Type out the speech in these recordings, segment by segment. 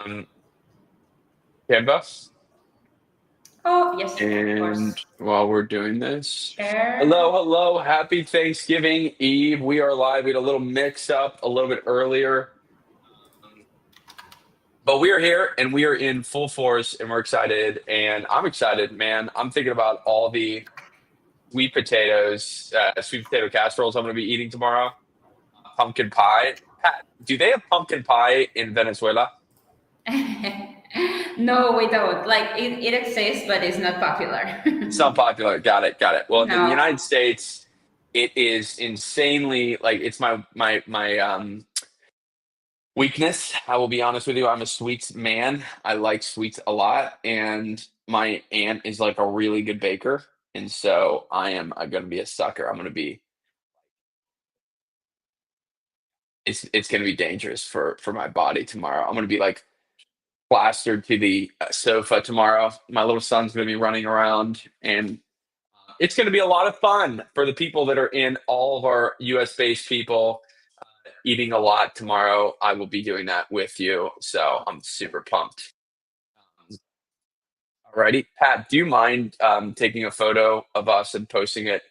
um, Canva. Oh, yes, of And course. while we're doing this, Share. hello, happy Thanksgiving Eve. We are live. We had a little mix up a little bit earlier, um, but we are here and we are in full force and we're excited. And I'm excited, man. I'm thinking about all the sweet potato casseroles I'm going to be eating tomorrow. Pumpkin pie. Pat, do they have pumpkin pie in Venezuela? No, we don't. Like it exists, but it's not popular. It's not popular. Got it. Got it. Well, in the No. United States, it is insanely like it's my weakness. I will be honest with you. I'm a sweets man. I like sweets a lot, and my aunt is like a really good baker, and so I'm gonna be a sucker. I'm gonna be. It's gonna be dangerous for my body tomorrow. I'm gonna be like plastered to the sofa tomorrow. My little son's gonna be running around, and it's going to be a lot of fun for the people that are in all of our US based people eating a lot tomorrow. I will be doing that with you. So I'm super pumped. Alrighty. Pat, do you mind taking a photo of us and posting it?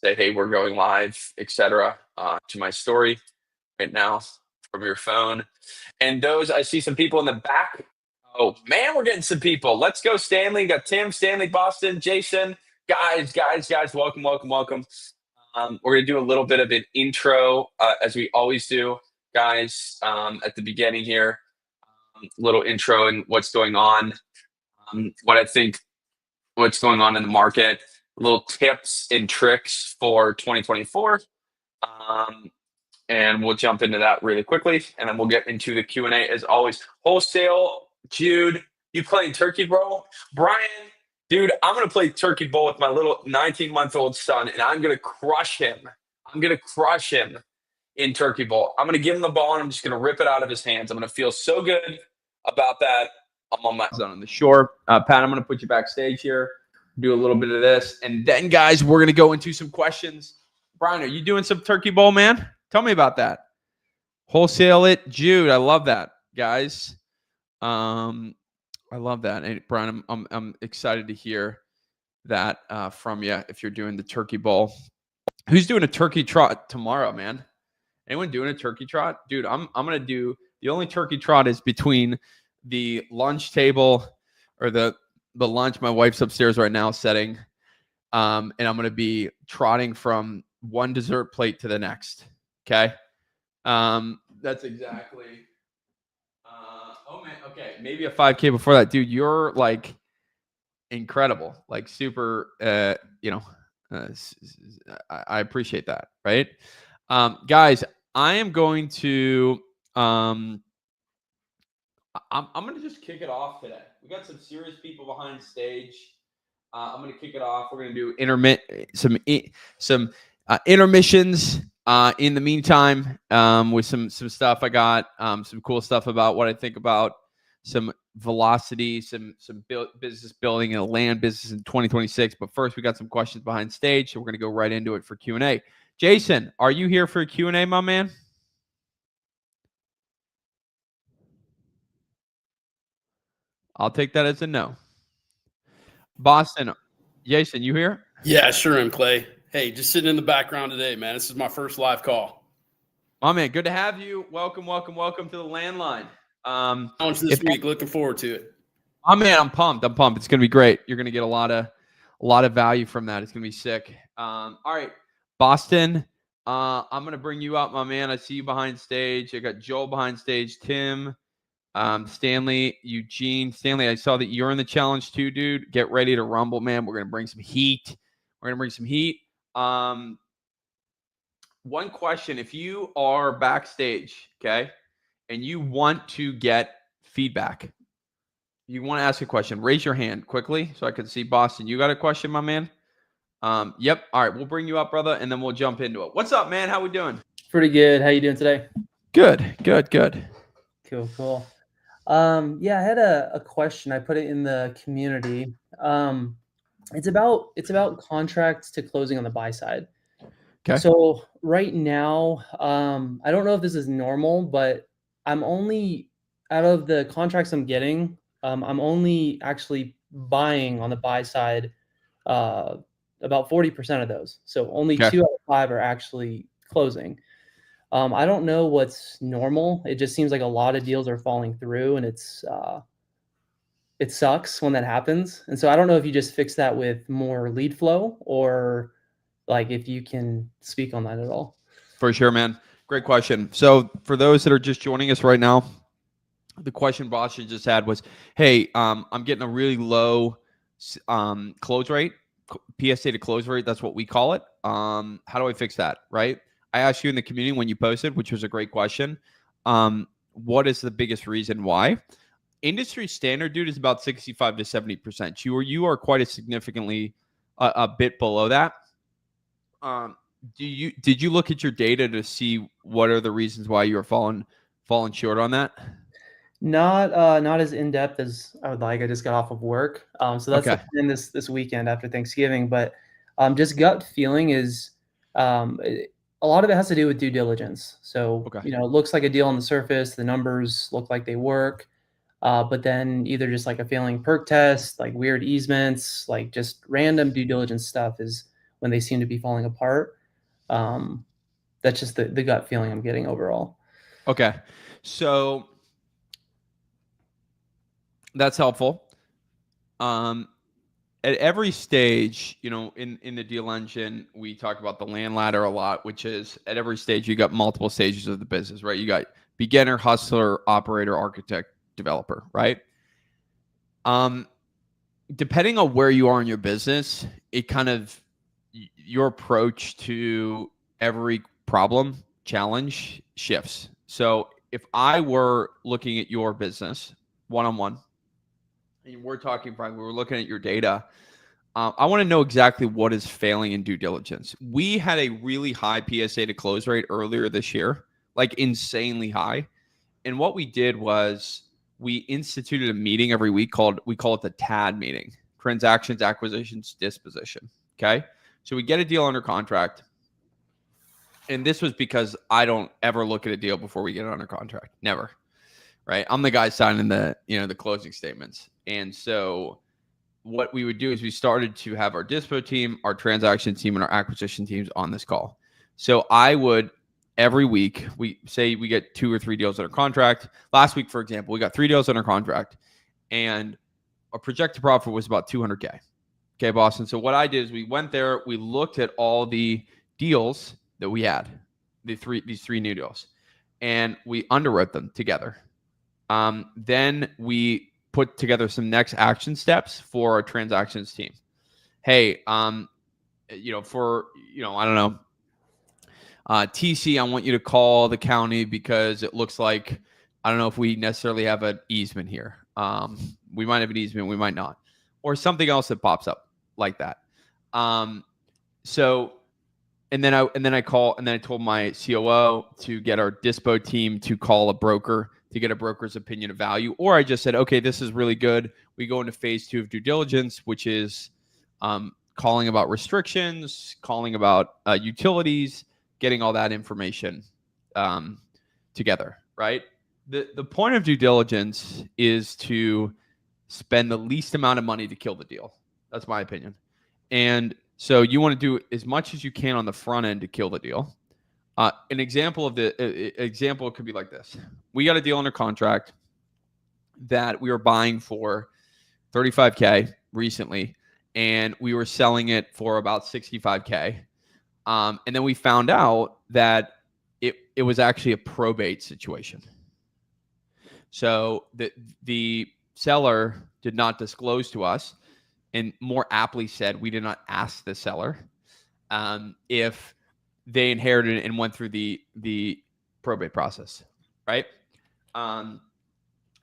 Say, hey, we're going live, etc. To my story right now from your phone. And those, I see some people in the back. Oh, man, we're getting some people. Let's go, Stanley. Got Tim, Stanley, Boston, Jason. Guys, welcome, welcome, welcome. We're going to do a little bit of an intro, as we always do, guys, at the beginning here. Little intro and what's going on, what I think, what's going on in the market, little tips and tricks for 2024. Um, and we'll jump into that really quickly, and then we'll get into the Q&A as always. Wholesale, Jude, you playing turkey, bro? Brian, dude, I'm going to play turkey bowl with my little 19-month-old son, and I'm going to crush him. I'm going to crush him in turkey bowl. I'm going to give him the ball, and I'm just going to rip it out of his hands. I'm going to feel so good about that. I'm on my zone on the shore. Pat, I'm going to put you backstage here, do a little bit of this, and then, guys, we're going to go into some questions. Brian, are you doing some turkey bowl, man? Tell me about that. Wholesale it, Jude. I love that, guys. I love that. And Brian, I'm excited to hear that from you if you're doing the turkey bowl. Who's doing a turkey trot tomorrow, man? Anyone doing a turkey trot? Dude, I'm gonna do the only turkey trot is between the lunch table or the lunch. My wife's upstairs right now setting. And I'm gonna be trotting from one dessert plate to the next. Okay. That's exactly. Oh man, okay, maybe a 5K before that, dude. You're like incredible, like super. I appreciate that, right? Guys, I am going to. I'm going to just kick it off today. We got some serious people behind stage. I'm going to kick it off. We're going to do some intermissions. In the meantime, with some stuff I got, some cool stuff about what I think about some velocity, some business building and a land business in 2026. But first, we got some questions behind stage, so we're going to go right into it for Q&A. Jason, are you here for a Q&A, my man? I'll take that as a no. Boston, Jason, you here? Yeah, sure am, Clay. Hey, just sitting in the background today, man. This is my first live call. My man, good to have you. Welcome to the landline. Challenge this week. Looking forward to it. Oh man, I'm pumped. It's gonna be great. You're gonna get a lot of value from that. It's gonna be sick. All right, Boston. I'm gonna bring you up, my man. I see you behind stage. I got Joel behind stage. Tim, Stanley, Eugene. Stanley, I saw that you're in the challenge too, dude. Get ready to rumble, man. We're gonna bring some heat. One question: if you are backstage, okay, and you want to get feedback. You want to ask a question, raise your hand quickly so I can see. Boston, you got a question, my man? Yep. All right, we'll bring you up, brother, and then we'll jump into it. What's up, man? How we doing? Pretty good. How you doing today? Good. Cool. Yeah, I had a question. I put it in the community. It's about contracts to closing on the buy side. Okay. So right now, I don't know if this is normal, but I'm only out of the contracts I'm getting, I'm only actually buying on the buy side about 40% of those. So only Okay. 2 out of 5 are actually closing. I don't know what's normal. It just seems like a lot of deals are falling through, and it sucks when that happens. And so I don't know if you just fix that with more lead flow, or like if you can speak on that at all. For sure, man. Great question. So for those that are just joining us right now, the question Boston just had was, hey, I'm getting a really low close rate, PSA to close rate. That's what we call it. How do I fix that? Right. I asked you in the community when you posted, which was a great question. What is the biggest reason why? Industry standard, dude, is about 65 to 70%. You are quite a significantly a bit below that. Did you look at your data to see what are the reasons why you are falling short on that? Not as in depth as I would like. I just got off of work, so that's Okay. the plan this weekend after Thanksgiving. But just gut feeling is a lot of it has to do with due diligence. So Okay. it looks like a deal on the surface. The numbers look like they work, but then either just like a failing perk test, like weird easements, like just random due diligence stuff is when they seem to be falling apart. That's just the gut feeling I'm getting overall. Okay. So that's helpful. At every stage, in the deal engine, we talk about the land ladder a lot, which is at every stage, you got multiple stages of the business, right? You got beginner, hustler, operator, architect, developer, right? Depending on where you are in your business, it kind of your approach to every problem challenge shifts. So if I were looking at your business one-on-one, and we're talking, Frank, we're looking at your data, I want to know exactly what is failing in due diligence. We had a really high PSA to close rate earlier this year, like insanely high. And what we did was we instituted a meeting every week we call it the TAD meeting, transactions, acquisitions, disposition. Okay. So we get a deal under contract. And this was because I don't ever look at a deal before we get it under contract. Never. Right. I'm the guy signing the closing statements. And so what we would do is we started to have our dispo team, our transaction team, and our acquisition teams on this call. So I would every week, we say we get 2 or 3 deals under contract. Last week, for example, we got 3 deals under contract, and our projected profit was about $200K. Okay, Boston. So what I did is we went there, we looked at all the deals that we had, these 3 new deals, and we underwrote them together. Then we put together some next action steps for our transactions team. Hey, I don't know, TC, I want you to call the county because it looks like, I don't know if we necessarily have an easement here. We might have an easement, we might not, or something else that pops up like that. And then I told my COO to get our dispo team to call a broker to get a broker's opinion of value. Or I just said, okay, this is really good. We go into phase 2 of due diligence, which is calling about restrictions, calling about utilities, getting all that information together, right? The point of due diligence is to spend the least amount of money to kill the deal. That's my opinion. And so you want to do as much as you can on the front end to kill the deal. An example could be like this. We got a deal under contract that we were buying for $35K recently, and we were selling it for about $65K. And then we found out that it was actually a probate situation. So the seller did not disclose to us, and more aptly said, we did not ask the seller if they inherited and went through the probate process, right?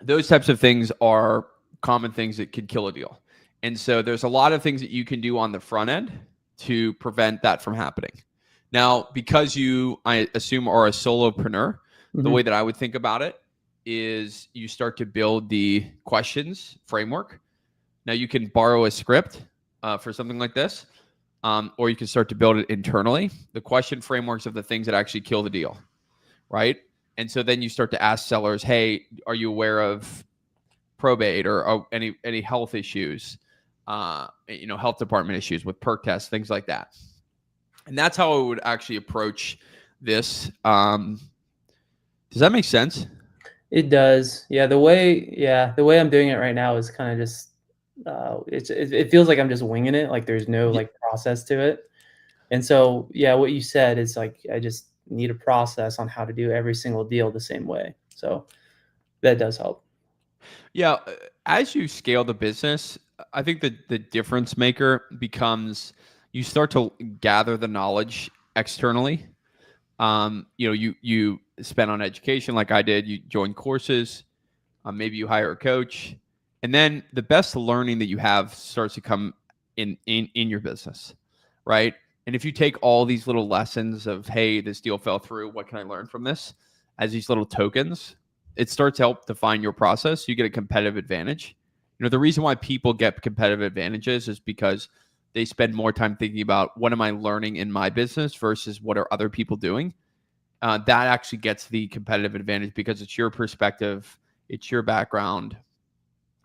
Those types of things are common things that could kill a deal. And so there's a lot of things that you can do on the front end to prevent that from happening. Now, because I assume, are a solopreneur, the way that I would think about it is you start to build the questions framework. Now, you can borrow a script for something like this, or you can start to build it internally. The question frameworks of the things that actually kill the deal, right? And so then you start to ask sellers, hey, are you aware of probate or any health issues, health department issues with perk tests, things like that. And that's how I would actually approach this. Does that make sense? It does. Yeah. The way I'm doing it right now is kind of just, it feels like I'm just winging it. Like there's no like process to it. And so, yeah, what you said is like, I just need a process on how to do every single deal the same way. So that does help. Yeah. As you scale the business, I think that the difference maker becomes you start to gather the knowledge externally. You spend on education like I did, you join courses, maybe you hire a coach, and then the best learning that you have starts to come in your business, right? And if you take all these little lessons of, hey, this deal fell through, what can I learn from this, as these little tokens, it starts to help define your process. You get a competitive advantage. The reason why people get competitive advantages is because they spend more time thinking about what am I learning in my business versus what are other people doing. That actually gets the competitive advantage because it's your perspective, it's your background,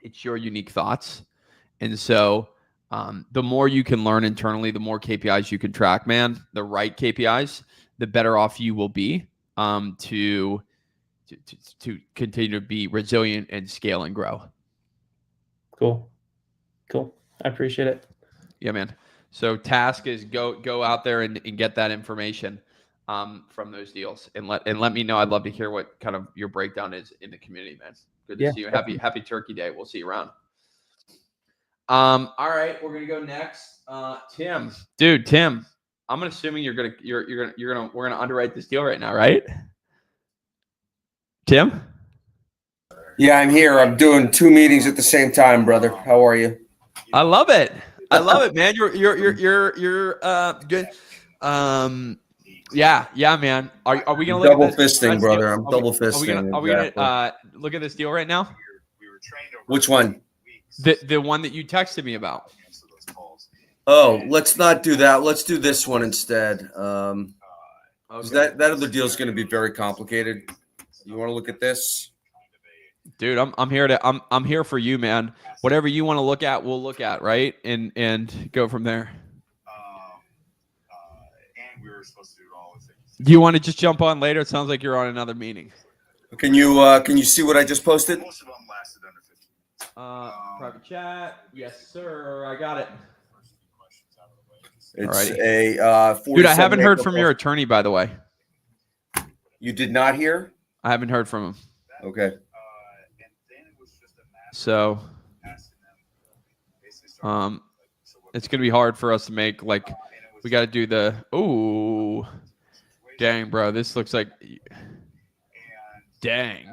it's your unique thoughts. And so the more you can learn internally, the more KPIs you can track, man, the right KPIs, the better off you will be to continue to be resilient and scale and grow. Cool. I appreciate it. Yeah, man. So task is go out there and get that information from those deals and let me know. I'd love to hear what kind of your breakdown is in the community, man. Good to see you. Happy Turkey Day. We'll see you around. All right, we're gonna go next. Tim, I'm assuming we're gonna underwrite this deal right now, right? Tim? Yeah, I'm here. I'm doing 2 meetings at the same time, brother. How are you? I love it, man. You're good. Yeah, man. Are we gonna look double at this fisting, brother? I'm double fisting. Are we gonna look at this deal right now? Which one? The one that you texted me about. Oh, let's not do that. Let's do this one instead. Okay. That other deal is going to be very complicated. You want to look at this, dude? I'm here for you, man. Whatever you want to look at, we'll look at, right? And go from there. And we were supposed to do all the things. Do you want to just jump on later? It sounds like you're on another meeting. Can you see what I just posted? Most of them lasted under 15. Private chat. Yes, sir. I got it. It's a dude, I haven't heard from your attorney, by the way. You did not hear? I haven't heard from him. Okay. So, it's gonna be hard for us to make we got to do the. Oh, dang, bro, this looks like. Dang.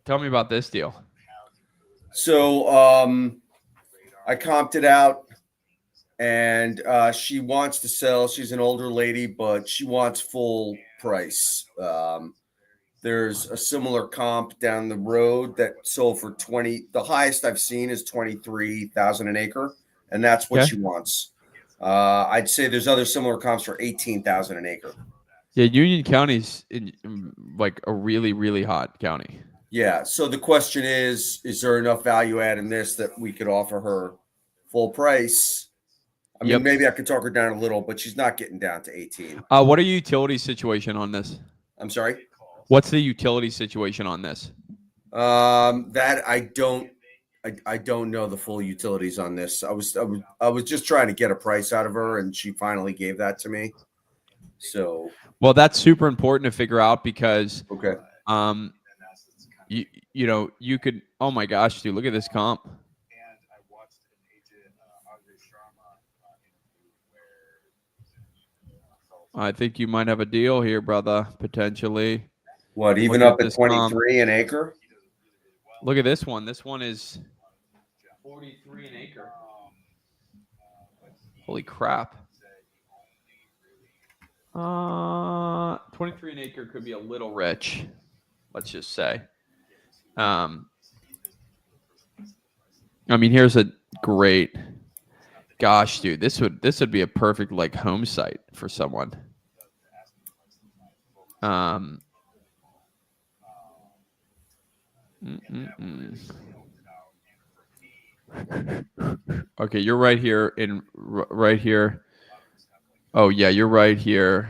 Tell me about this deal. So, I comped it out, and she wants to sell. She's an older lady, but she wants full price. There's a similar comp down the road that sold for 20. The highest I've seen is 23,000 an acre, and that's what she wants. I'd say there's other similar comps for 18,000 an acre. Yeah, Union County's like a really, really hot county. Yeah. So the question is there enough value add in this that we could offer her full price? I mean, maybe I could talk her down a little, but she's not getting down to 18. What are your utility situation on this? I'm sorry? What's the utility situation on this? That I don't know the full utilities on this. I was just trying to get a price out of her, and she finally gave that to me. So, well, that's super important to figure out because okay. You could, oh my gosh, dude, look at this comp. I think you might have a deal here, brother, potentially. What, even up at 23 an acre? Look at this one. This one is 43 an acre. Holy crap. 23 an acre could be a little rich, let's just say. I mean, here's a great, gosh, dude, this would be a perfect home site for someone. Um, Okay, you're right here right here. Oh yeah, you're right here.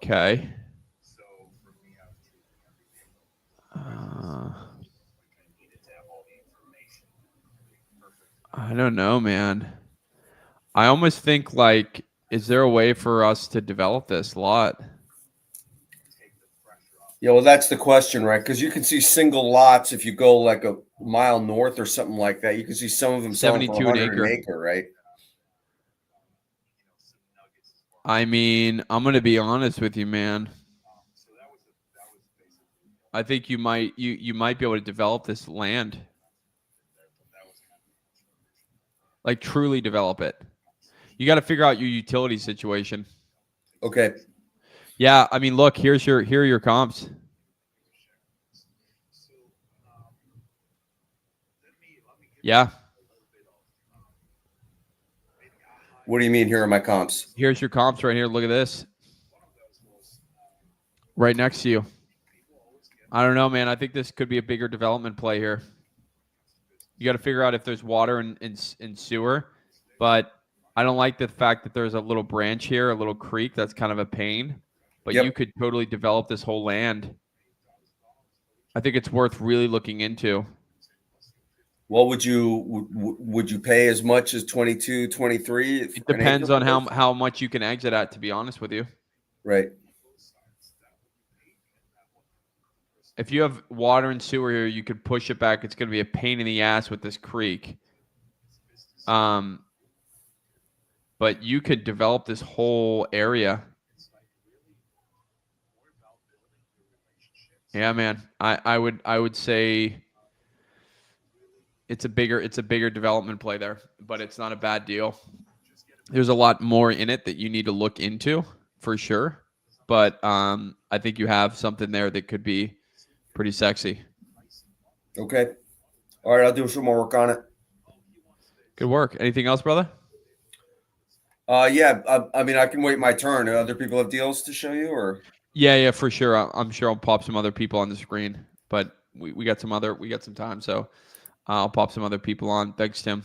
Okay. I don't know, man. I almost think like, is there a way for us to develop this lot? Yeah, well, that's the question, right? Because you can see single lots if you go like a mile north or something like that. You can see some of them selling for 72 an 100 an acre. acre, right? I mean, I'm gonna be honest with you, man. I think you might be able to develop this land. Like truly develop it. You got to figure out your utility situation. Okay. Yeah, I mean, look, here are your comps. Yeah. What do you mean? Here are my comps. Here's your comps right here. Look at this. Right next to you. I don't know, man. I think this could be a bigger development play here. You got to figure out if there's water and sewer, but I don't like the fact that there's a little branch here, a little creek. That's kind of a pain, but you could totally develop this whole land. I think it's worth really looking into. What would you pay as much as 22, 23? It depends on how much you can exit at, to be honest with you. Right. If you have water and sewer here, you could push it back. It's going to be a pain in the ass with this creek. But you could develop this whole area. Yeah, man. I would say it's a bigger development play there, but it's not a bad deal. There's a lot more in it that you need to look into for sure. But I think you have something there that could be pretty sexy. Okay. All right, I'll do some more work on it. Good work. Anything else, brother? Yeah. I mean, I can wait my turn. Other people have deals to show you, or? Yeah, for sure. I'm sure I'll pop some other people on the screen, but we got some time, so I'll pop some other people on. Thanks, Tim.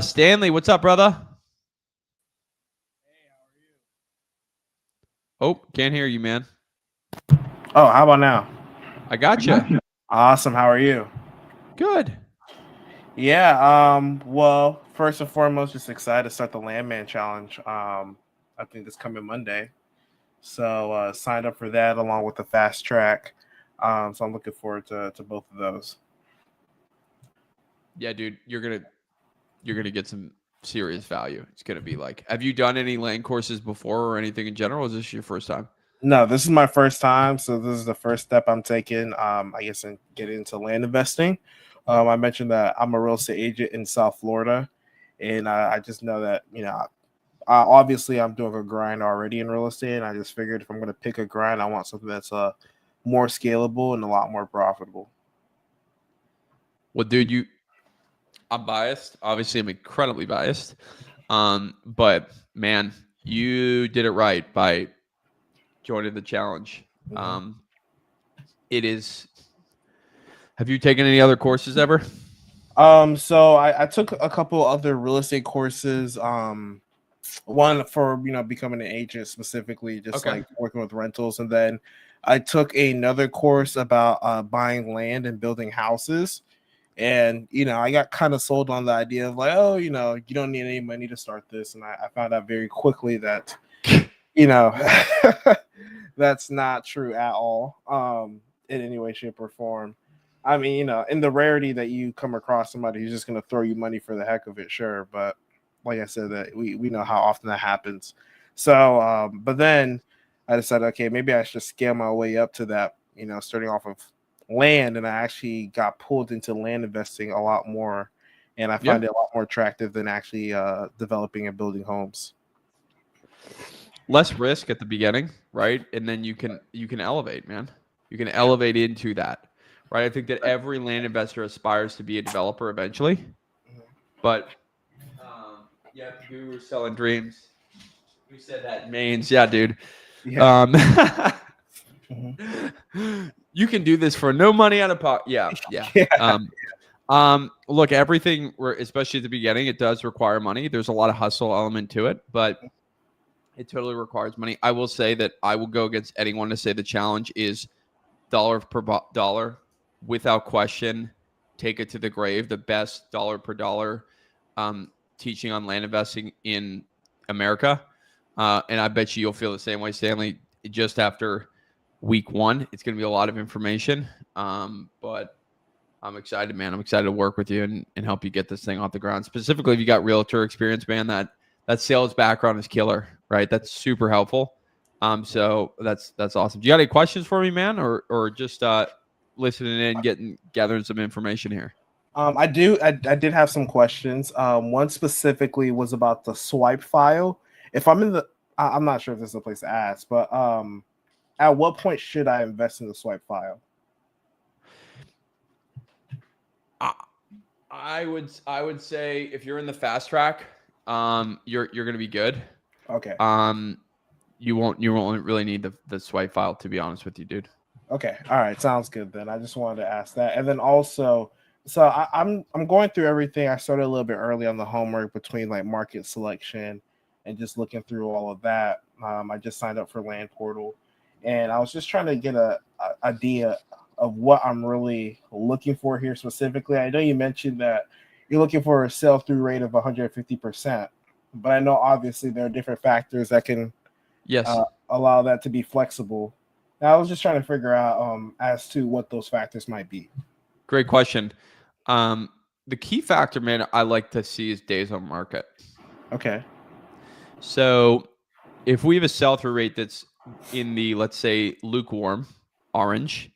Stanley, what's up, brother? Oh, can't hear you, man. Oh, how about now? I got you. Awesome. How are you? Good. Yeah. Well, first and foremost, just excited to start the Landman Challenge. I think this coming Monday. So signed up for that along with the fast track. So I'm looking forward to both of those. Yeah, dude, you're gonna get some serious value. It's gonna be like, have you done any land courses before or anything in general? Or is this your first time? No, this is my first time. So this is the first step I'm taking, I guess, in getting into land investing. I mentioned that I'm a real estate agent in South Florida, and I just know that, obviously I'm doing a grind already in real estate, and I just figured if I'm going to pick a grind, I want something that's more scalable and a lot more profitable. Well, dude, I'm biased. Obviously, I'm incredibly biased. But man, you did it right by joining the challenge. It is. Have you taken any other courses ever? So I took a couple other real estate courses. One for becoming an agent specifically, just like working with rentals, and then I took another course about buying land and building houses. And I got kind of sold on the idea of like, oh, you don't need any money to start this, and I found out very quickly that that's not true at all, in any way, shape, or form. I mean, in the rarity that you come across somebody who's just going to throw you money for the heck of it, sure. But like I said, that we know how often that happens. So, but then I decided, okay, maybe I should scale my way up to that, starting off of land. And I actually got pulled into land investing a lot more. And I find it a lot more attractive than actually developing and building homes. Less risk at the beginning, right? And then you can elevate, man. You can elevate into that. Right, I think that every land investor aspires to be a developer eventually, but yeah, we were selling dreams. We said that in Maine's, yeah, dude. Yeah. You can do this for no money out of pocket. Yeah, yeah. Look, everything, especially at the beginning, it does require money. There's a lot of hustle element to it, but it totally requires money. I will say that I will go against anyone to say the challenge is dollar per dollar, without question. Take it to the grave. The best dollar per dollar teaching on land investing in America. And I bet you'll feel the same way, Stanley. Just after week one, it's going to be a lot of information. But I'm excited, man. I'm excited to work with you and help you get this thing off the ground. Specifically, if you got realtor experience, man, that sales background is killer, right? That's super helpful. So that's awesome. Do you got any questions for me, man, or just listening in, gathering some information here? I did have some questions. One specifically was about the swipe file. If I'm not sure if this is a place to ask, but at what point should I invest in the swipe file? I would say if you're in the fast track, you're going to be good. Okay. You won't really need the swipe file, to be honest with you, dude. Okay. All right. Sounds good then. I just wanted to ask that. And then also, so I'm going through everything. I started a little bit early on the homework between like market selection and just looking through all of that. I just signed up for LandPortal, and I was just trying to get a idea of what I'm really looking for here specifically. I know you mentioned that you're looking for a sell-through rate of 150%, but I know obviously there are different factors that can allow that to be flexible. Now, I was just trying to figure out as to what those factors might be. Great question. The key factor, man, I like to see is days on market. Okay. So if we have a sell-through rate that's in the, let's say, lukewarm, orange,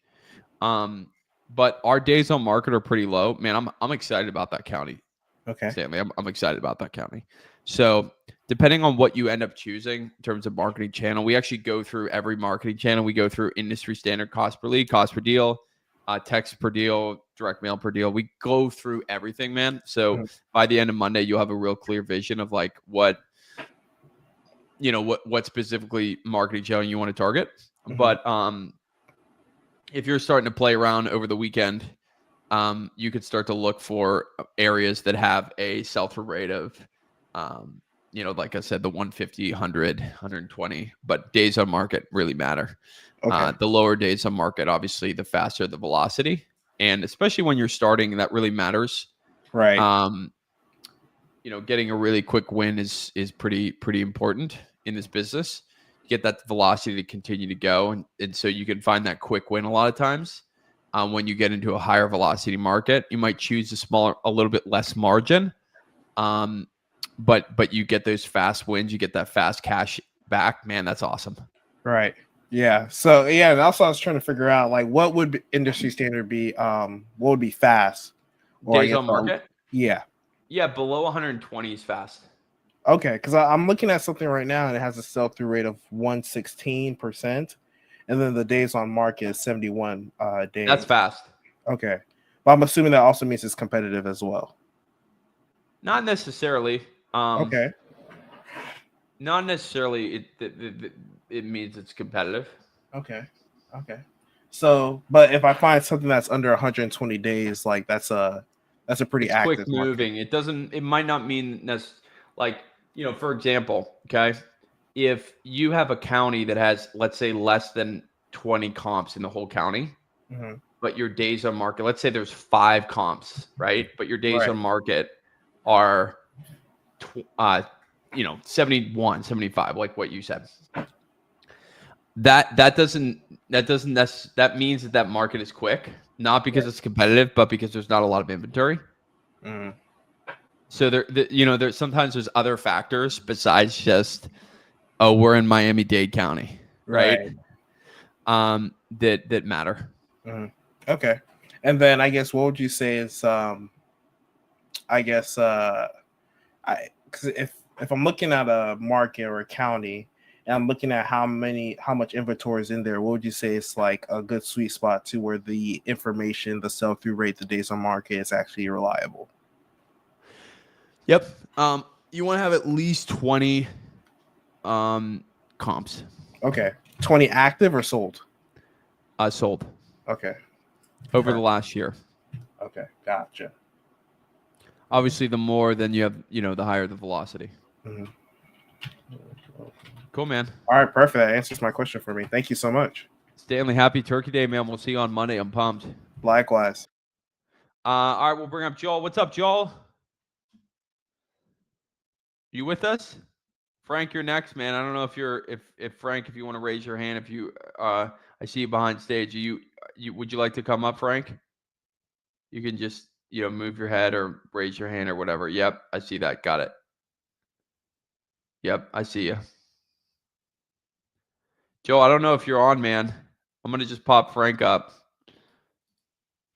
but our days on market are pretty low, man, I'm excited about that county. Okay. Stanley, I'm excited about that county. So depending on what you end up choosing in terms of marketing channel, we actually go through every marketing channel. We go through industry standard cost per lead, cost per deal, text per deal, direct mail per deal. We go through everything, man. So by the end of Monday, you'll have a real clear vision of like what specifically marketing channel you want to target. But if you're starting to play around over the weekend, you could start to look for areas that have a sell-through rate of, like I said, the 150, 100, 120, but days on market really matter. Okay. The lower days on market, obviously, the faster the velocity. And especially when you're starting, that really matters. Right. Getting a really quick win is pretty important in this business. Get that velocity to continue to go. And so you can find that quick win a lot of times. When you get into a higher velocity market, you might choose a little bit less margin. But you get those fast wins, you get that fast cash back, man, that's awesome. Right. Yeah. So yeah, and also I was trying to figure out like what would industry standard be, what would be fast? Or days on market? Yeah. Yeah, below 120 is fast. Okay, because I'm looking at something right now and it has a sell-through rate of 116%. And then the days on market is 71 days. That's fast. Okay. But I'm assuming that also means it's competitive as well. Not necessarily. Okay. Not necessarily. It means it's competitive. Okay. So, but if I find something that's under 120 days, like that's a pretty active quick moving. Market. It might not mean like, for example, okay, if you have a county that has, let's say, less than 20 comps in the whole county, but your days on market, let's say there's 5 comps, right? But your days on market are, 71, 75, like what you said. That means that market is quick, not because it's competitive, but because there's not a lot of inventory. So there's sometimes there's other factors besides just, we're in Miami-Dade County, right? That matter. Okay. And then I guess what would you say is because if I'm looking at a market or a county and I'm looking at how much inventory is in there, what would you say is like a good sweet spot to where the information, the sell-through rate, the days on market is actually reliable? Yep. You want to have at least 20 comps. Okay. 20 active or sold? Sold Okay. over the last year. Okay. Gotcha. Obviously, the more, then you have, the higher the velocity. Mhm. Cool, man. All right. Perfect. That answers my question for me. Thank you so much. Stanley, happy Turkey Day, man. We'll see you on Monday. I'm pumped. Likewise. All right, we'll bring up Joel. What's up, Joel? You with us? Frank, you're next, man. I don't know if Frank, if you want to raise your hand, I see you behind stage. You would you like to come up, Frank? You can just, move your head or raise your hand or whatever. Yep, I see that. Got it. Yep, I see you. Joel, I don't know if you're on, man. I'm going to just pop Frank up.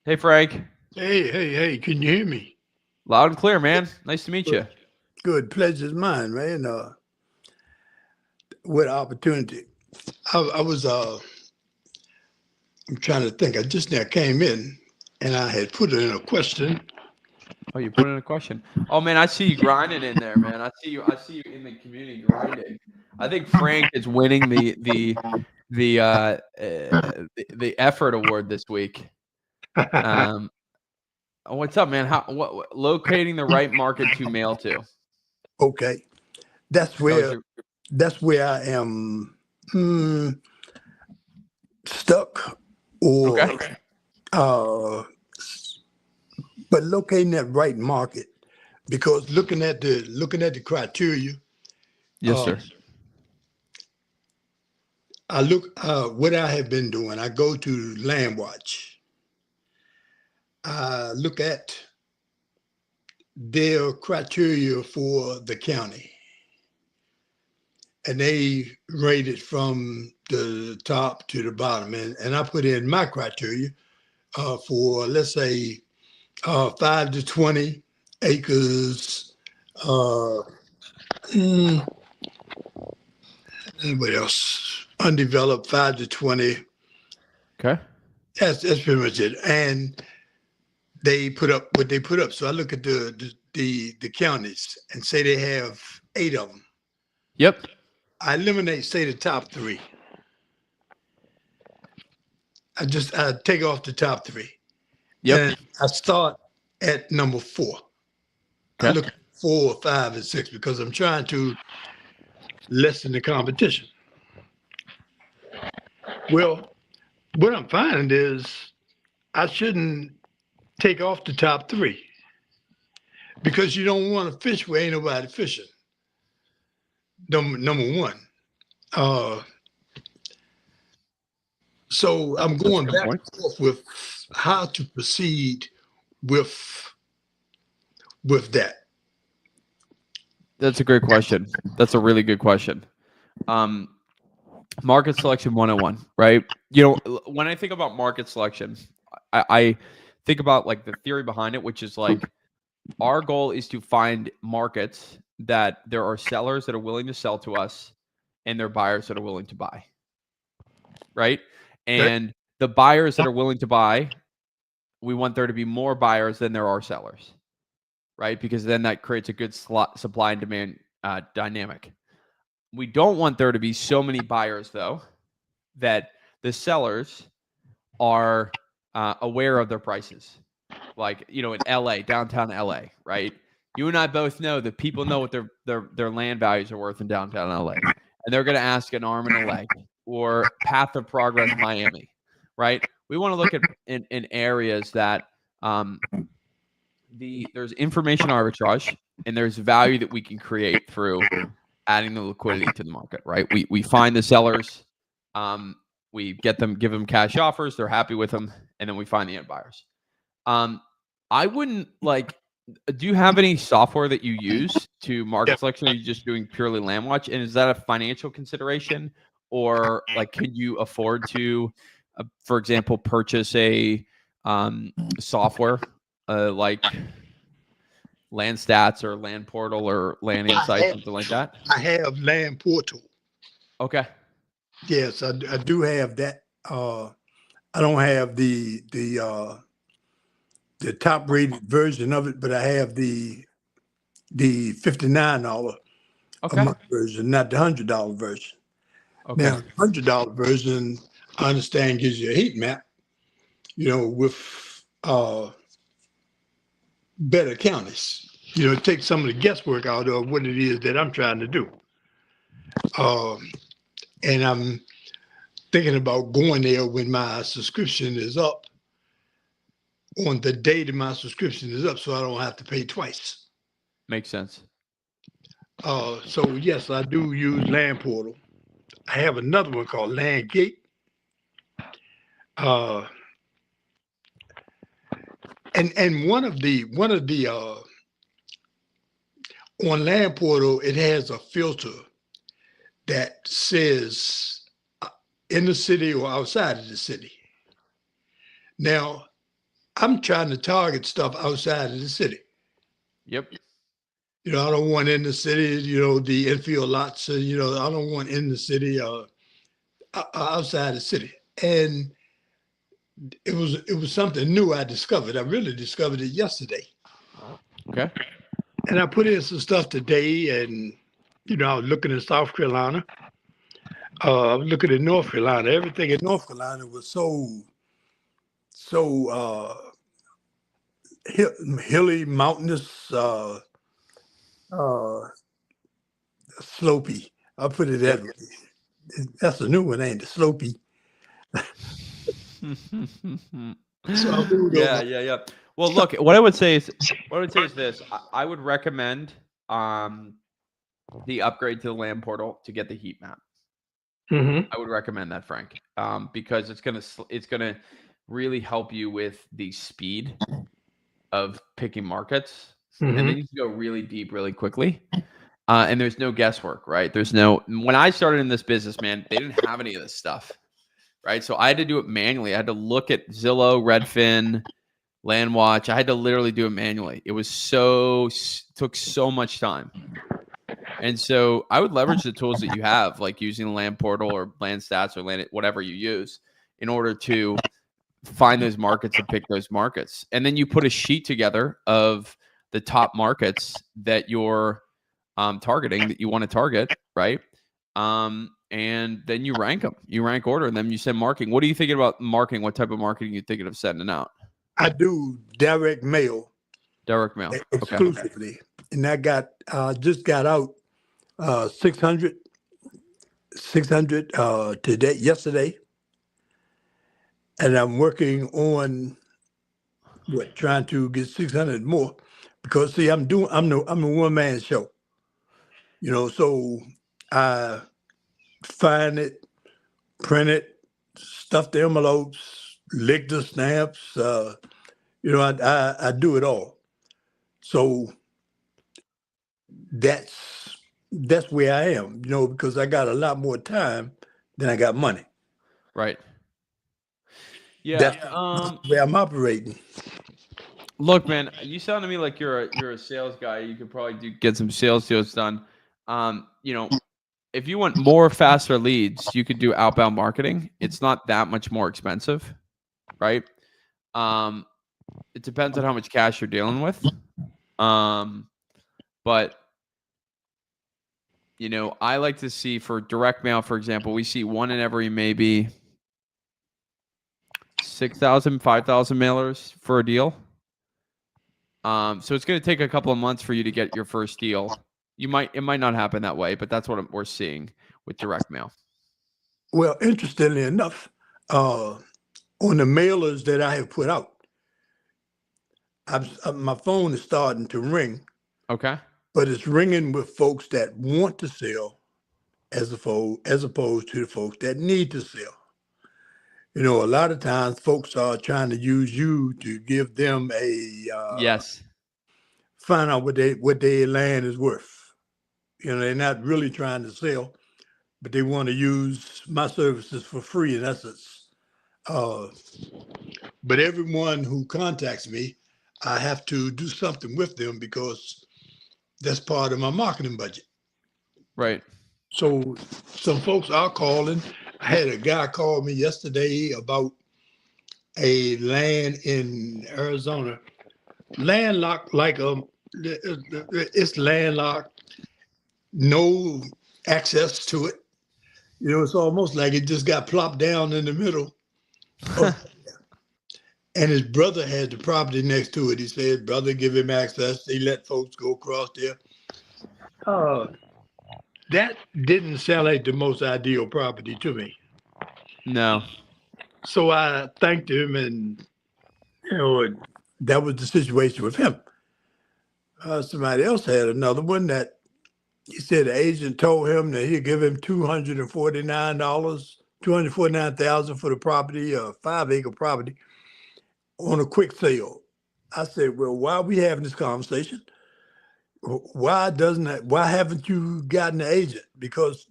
Hey, Frank. Hey, can you hear me? Loud and clear, man. Nice to meet you. Good. Pleasure's mine, man. What opportunity. I was I'm trying to think. I just now came in and I had put in a question. Oh, you put in a question. Oh man, I see you grinding in there, man. I see you in the community grinding. I think Frank is winning the effort award this week. What's up, man? What locating the right market to mail to? Okay. That's where I am stuck or Okay. But locating that right market, because looking at the criteria. Yes, sir. I look what I have been doing. I go to LandWatch. I look at their criteria for the county, and they rate it from the top to the bottom. And I put in my criteria for, let's say, 5 to 20 acres. What else? Undeveloped, 5 to 20. Okay. That's pretty much it. And they put up what they put up. So I look at the counties and say they have 8 of them. Yep. I eliminate, say, the top 3. I take off the top 3. Yep. And I start at number 4. Okay. I look at 4, 5, and 6 because I'm trying to lessen the competition. Well, what I'm finding is I shouldn't take off the top 3 because you don't want to fish where ain't nobody fishing. Number one. So I'm going back and forth with how to proceed with that. That's a great question. That's a really good question. Market selection 101, right? When I think about market selection, I think about like the theory behind it, which is like our goal is to find markets that there are sellers that are willing to sell to us and there are buyers that are willing to buy, right? And the buyers that are willing to buy, we want there to be more buyers than there are sellers, right? Because then that creates a good supply and demand dynamic. We don't want there to be so many buyers, though, that the sellers are aware of their prices. Like, in LA, downtown LA, right? You and I both know that people know what their land values are worth in downtown LA. And they're going to ask an arm and a leg or Path of Progress Miami, right? We want to look at in areas that there's information arbitrage and there's value that we can create through adding the liquidity to the market, right? We find the sellers, we give them cash offers, they're happy with them, and then we find the end buyers. I wouldn't do you have any software that you use to market selection? Or are you just doing purely LandWatch? And is that a financial consideration, or can you afford to, for example, purchase a software like LandStats or LandPortal or Land Insights, something like that? I have LandPortal. Okay. Yes, I do have that. I don't have the top rated version of it, but I have the $59 a month version, not the $100 version. Okay. Now, $100 version, I understand, gives you a heat map, with better counties. It takes some of the guesswork out of what it is that I'm trying to do. And I'm thinking about going there when my subscription is up, on the day that my subscription is up, so I don't have to pay twice. Makes sense. So yes, I do use LandPortal. I have another one called LandGate. And one of the on LandPortal, it has a filter that says in the city or outside of the city. Now, I'm trying to target stuff outside of the city. Yep. I don't want in the city, the infield lots, I don't want in the city outside the city. And it was something new I discovered. I really discovered it yesterday. Okay. And I put in some stuff today, and I was looking in South Carolina. I was looking at North Carolina. Everything in North Carolina was so hilly, mountainous, slopey. I'll put it that way. That's a new one, ain't it? Slopey. So Yeah. Well, look, what I would say is this. I would recommend the upgrade to the LandPortal to get the heat map. Mm-hmm. I would recommend that, Frank, because it's gonna really help you with the speed of picking markets, and then you can go really deep really quickly. And there's no guesswork, right? When I started in this business, man, they didn't have any of this stuff, right? So I had to do it manually. I had to look at Zillow, Redfin, LandWatch. I had to literally do it manually. It was took so much time. And so I would leverage the tools that you have, like using LandPortal or LandStats or whatever you use, in order to find those markets and pick those markets. And then you put a sheet together of the top markets that you're targeting, that you want to target, right? And then you rank them. You rank order, and then you send marketing. What are you thinking about marketing? What type of marketing are you thinking of sending out? I do direct mail. Direct mail. Exclusively. Okay. And I just got out 600 yesterday. And I'm working on trying to get 600 more, because see, I'm a one-man show. So I find it, print it, stuff the envelopes, lick the stamps, I do it all. So that's where I am, because I got a lot more time than I got money. Right. Yeah. That's where I'm operating. Look, man, you sound to me like you're a sales guy. You could probably get some sales deals done. If you want more faster leads, you could do outbound marketing. It's not that much more expensive, right? It depends on how much cash you're dealing with. But I like to see, for direct mail, for example, we see one in every maybe 6,000, 5,000 mailers for a deal. So it's going to take a couple of months for you to get your first deal. It might not happen that way, but that's what we're seeing with direct mail. Well, interestingly enough, on the mailers that I have put out, my phone is starting to ring. Okay. But it's ringing with folks that want to sell as opposed to the folks that need to sell. A lot of times folks are trying to use you to give them yes, find out what their land is worth. They're not really trying to sell, but they want to use my services for free, in essence. But everyone who contacts me, I have to do something with them, because that's part of my marketing budget. Right. So some folks are calling. I had a guy call me yesterday about a land in Arizona, landlocked, it's landlocked, no access to it. It's almost like it just got plopped down in the middle. And his brother had the property next to it. He said his brother give him access. They let folks go across there. That didn't sound like the most ideal property to me. No. So I thanked him, and that was the situation with him. Somebody else had another one that he said the agent told him that he'd give him $249,000 for the property, a 5-acre property, on a quick sale. I said, well, why are we having this conversation? Why haven't you gotten the agent? Because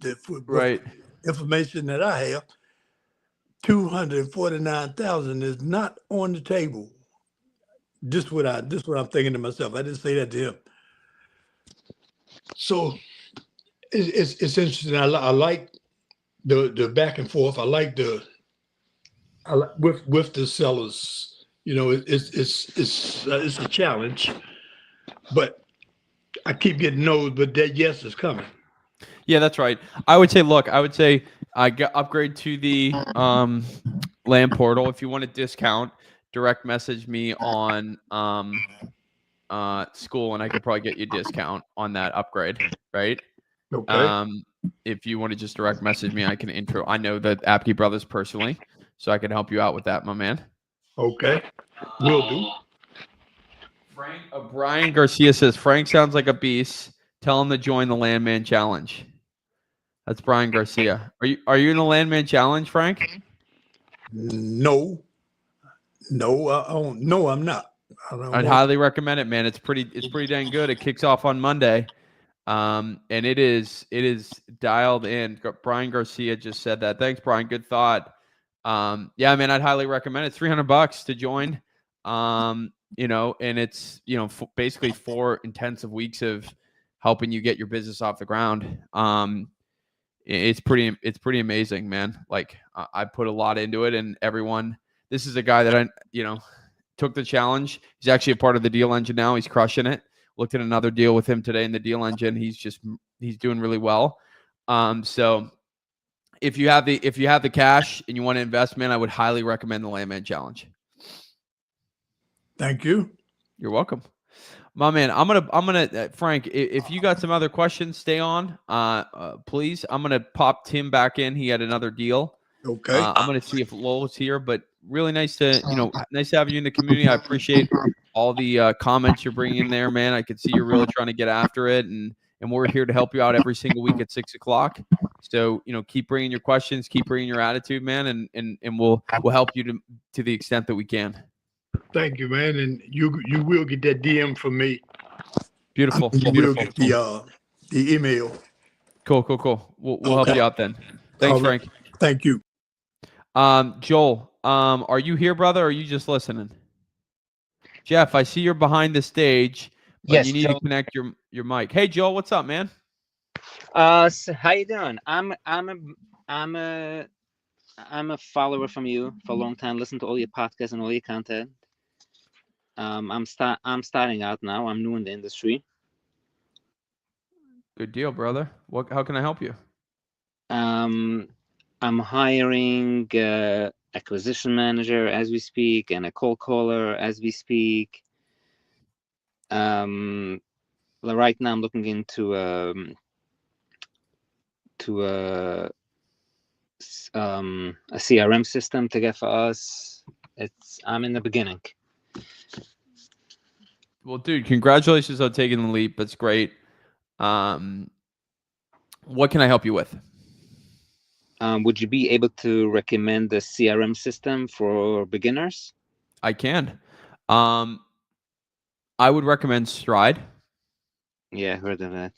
Right. information that I have, $249,000 is not on the table. This what I'm thinking to myself. I didn't say that to him. So it's interesting. I like the back and forth. I like with the sellers. It's a challenge, but I keep getting no's, but that yes is coming. Yeah, that's right. I would say upgrade to the LandPortal. If you want a discount, direct message me on school, and I could probably get you a discount on that upgrade, right? Okay. If you want to just direct message me, I can intro. I know the Apke brothers personally, so I can help you out with that, my man. Okay. Will do. Brian Garcia says, Frank sounds like a beast. Tell him to join the Landman Challenge. That's Brian Garcia. Are you in the Landman Challenge, Frank? No, I'm not. I'd highly recommend it, man. It's pretty dang good. It kicks off on Monday. And it is dialed in. Brian Garcia just said that. Thanks, Brian. Good thought. Yeah, man, I'd highly recommend it. It's $300 to join. And it's, basically 4 intensive weeks of helping you get your business off the ground. It's pretty amazing, man. Like I put a lot into it, and this is a guy that I took the challenge. He's actually a part of the deal engine now. He's crushing it. Looked at another deal with him today in the deal engine. He's doing really well. So if you have the cash and you want to invest, man, I would highly recommend the Landman Challenge. Thank you. You're welcome. My man, I'm gonna Frank, if you got some other questions, stay on. Please. I'm gonna pop Tim back in. He had another deal. Okay. I'm gonna see if Lowell's here, but really nice to have you in the community. I appreciate all the comments you're bringing in there, man. I can see you're really trying to get after it, and we're here to help you out every single week at 6:00. So keep bringing your questions, keep bringing your attitude, man, and we'll help you to the extent that we can. Thank you, man, and you will get that DM from me. Beautiful. You will get the email. Cool. We'll help you out then. Thanks, Frank. Thank you. Joel, are you here, brother, or are you just listening? Jeff, I see you're behind the stage, but yes, you need to connect your mic. Hey, Joel, what's up, man? So how you doing? I'm a follower from you for a long time. Listen to all your podcasts and all your content. I'm starting out now. I'm new in the industry. Good deal, brother. How can I help you? I'm hiring acquisition manager as we speak and a cold caller as we speak. Right now I'm looking into a CRM system to get for us. I'm in the beginning. Well, dude, congratulations on taking the leap. That's great. What can I help you with? Would you be able to recommend the CRM system for beginners? I can. I would recommend Stride. Yeah, I heard of that.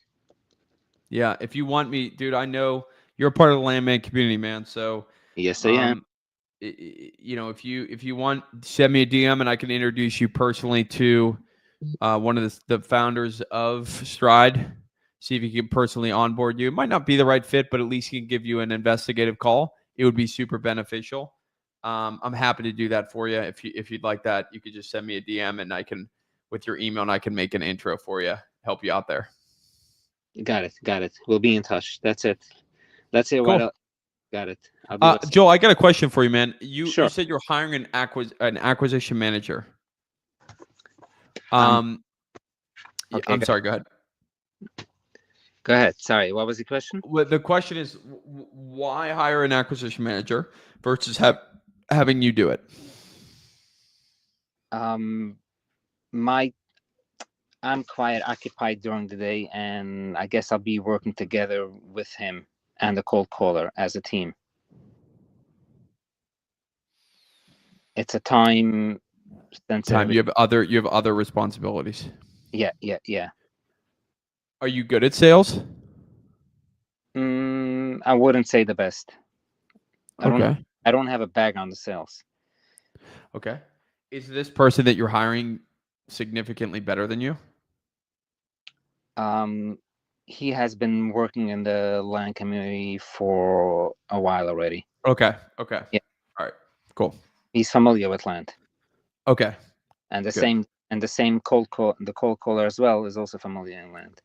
Yeah, if you want me, dude, I know you're a part of the Landman community, man. So yes, I am. If you want, send me a DM and I can introduce you personally to one of the founders of Stride. See if he can personally onboard you. It might not be the right fit, but at least he can give you an investigative call. It would be super beneficial. I'm happy to do that for you. If you'd like that, you could just send me a DM and I can, with your email, and I can make an intro for you, help you out there. Got it. We'll be in touch. That's it. Cool. Got it. I'll be listening. Joel, I got a question for you, man. You Sure. said you're hiring an acquisition manager. Okay, I'm sorry. Go ahead. Go ahead. Sorry, what was the question? Well, the question is, why hire an acquisition manager versus having you do it? I'm quite occupied during the day, and I guess I'll be working together with him and the cold caller as a team. It's a time sensitive. You have other responsibilities. Yeah. Are you good at sales? I wouldn't say the best. I don't have a bag on the sales. Okay. Is this person that you're hiring significantly better than you? He has been working in the land community for a while already. Okay. Yeah. All right. Cool. He's familiar with land. Okay. And the same cold caller as well is also familiar in land.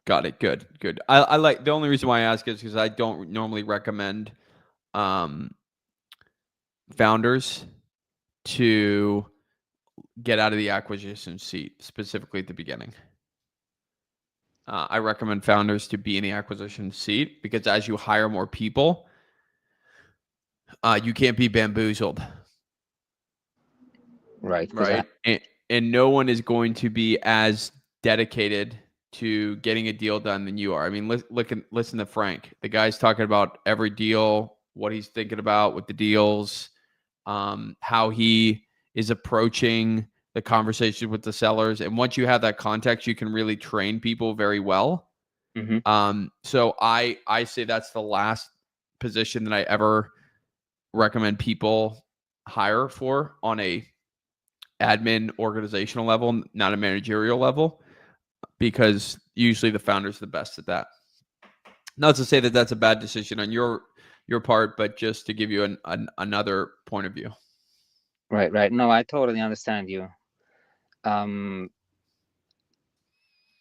Got it. Good. I like, the only reason why I ask is because I don't normally recommend founders to get out of the acquisition seat, specifically at the beginning. I recommend founders to be in the acquisition seat because as you hire more people, you can't be bamboozled. Right. And no one is going to be as dedicated to getting a deal done than you are. I mean, listen to Frank. The guy's talking about every deal, what he's thinking about with the deals, how he is approaching the conversation with the sellers. And once you have that context, you can really train people very well. Mm-hmm. So I say that's the last position that I ever recommend people hire for on a admin organizational level, not a managerial level, because usually the founder's the best at that. Not to say that that's a bad decision on your part, but just to give you another point of view. Right. No, I totally understand you.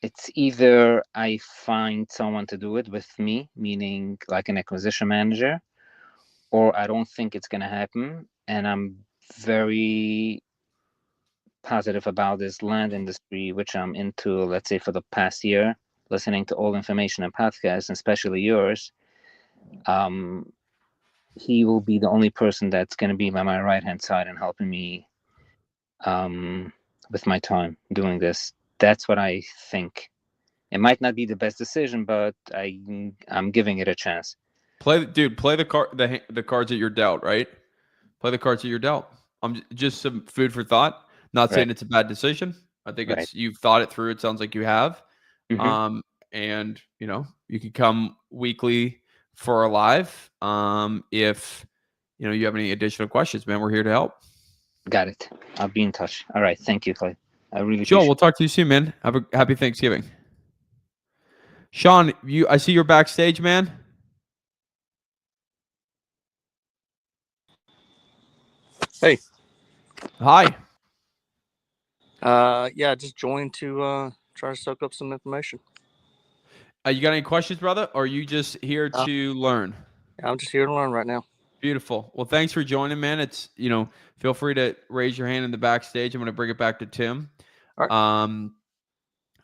It's either I find someone to do it with me, meaning like an acquisition manager, or I don't think it's going to happen. And I'm very positive about this land industry, which I'm into, let's say, for the past year, listening to all information and podcasts, especially yours. He will be the only person that's going to be by my right-hand side and helping me with my time doing this. That's what I think. It might not be the best decision, but I'm giving it a chance. Play the cards that you're dealt, right? Play the cards that you're dealt. Just some food for thought. Not saying it's a bad decision. I think you've thought it through. It sounds like you have. Mm-hmm. And you can come weekly for a live. If you have any additional questions, man, we're here to help. Got it. I'll be in touch. All right. Thank you, Clay. I really Joe, we'll talk to you soon, man. Have a happy Thanksgiving. Sean, I see you're backstage, man. Hey. Hi. Yeah, just joined to try to soak up some information. You got any questions, brother? Or are you just here to learn? I'm just here to learn right now. Beautiful. Well, thanks for joining, man. It's, feel free to raise your hand in the backstage. I'm going to bring it back to Tim. All right.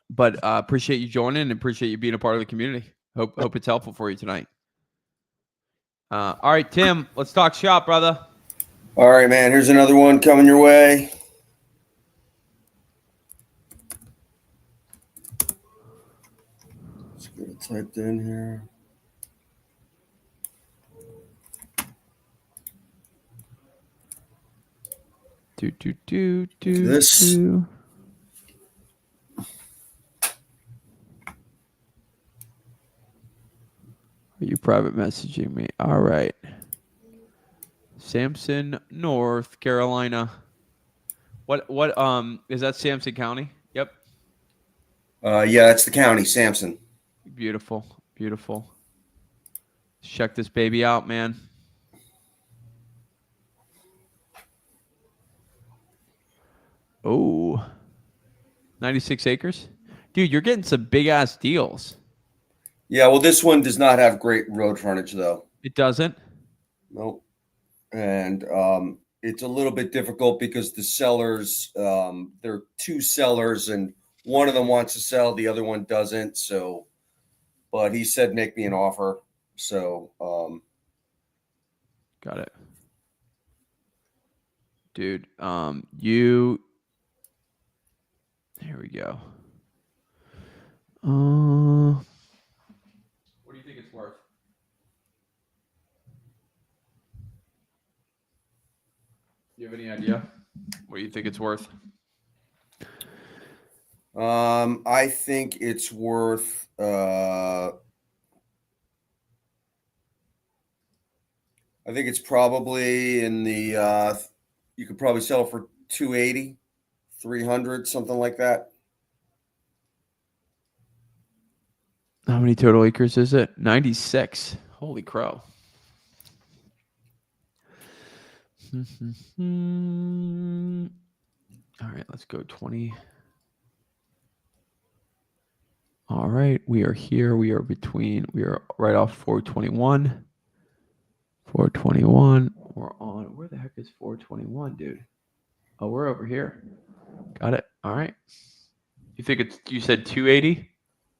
But appreciate you joining and appreciate you being a part of the community. Hope it's helpful for you tonight. All right, Tim, let's talk shop, brother. All right, man. Here's another one coming your way. Let's get it typed in here. This. Are you private messaging me? All right. Sampson, North Carolina. What is that Sampson County? Yep. Yeah, that's the county, Sampson. Beautiful. Check this baby out, man. Oh. 96 acres? Dude, you're getting some big ass deals. Yeah, well, this one does not have great road frontage, though. It doesn't. Nope. And it's a little bit difficult because the sellers, there are two sellers, and one of them wants to sell, the other one doesn't. So, but he said, make me an offer. So, Got it. Dude, here we go. What do you think it's worth? Do you have any idea what do you think it's worth? I think it's worth I think it's probably in the you could probably sell it for 280, 300, something like that. How many total acres is it? 96. Holy crow. All right, let's go 20. All right, we are here. We are right off 421. 421. We're on. Where the heck is 421, dude? Oh, we're over here. Got it. All right. You said 280?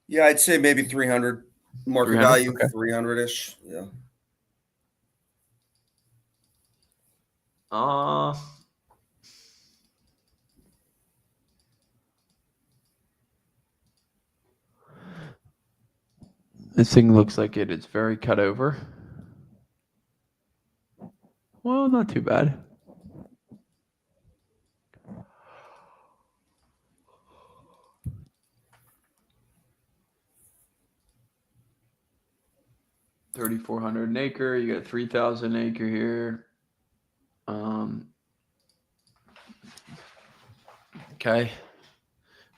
Yeah, I'd say maybe 300 market 300? value, Okay. 300-ish. Yeah. This thing looks like it is very cut over. Well, not too bad. $3,400 an acre. You got 3,000 acre here. Okay.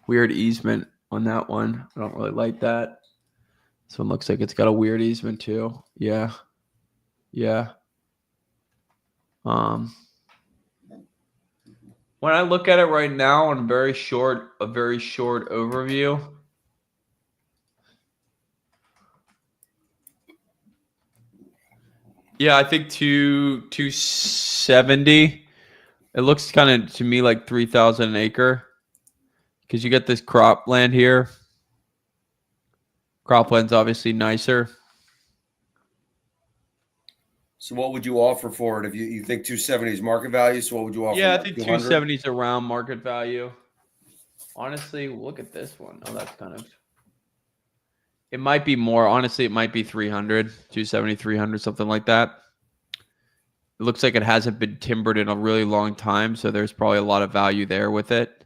Weird easement on that one. I don't really like that. This one looks like it's got a weird easement too. Yeah. Yeah. When I look at it right now on a very short overview, yeah, I think 270. It looks kind of to me like 3,000 an acre because you get this cropland here. Cropland's obviously nicer. So what would you offer for it if you think 270 is market value? So what would you offer? Yeah, I think 270 is around market value. Honestly, look at this one. Oh, that's kind of. It might be more. Honestly, it might be 300, 270, 300, something like that. It looks like it hasn't been timbered in a really long time, so there's probably a lot of value there with it.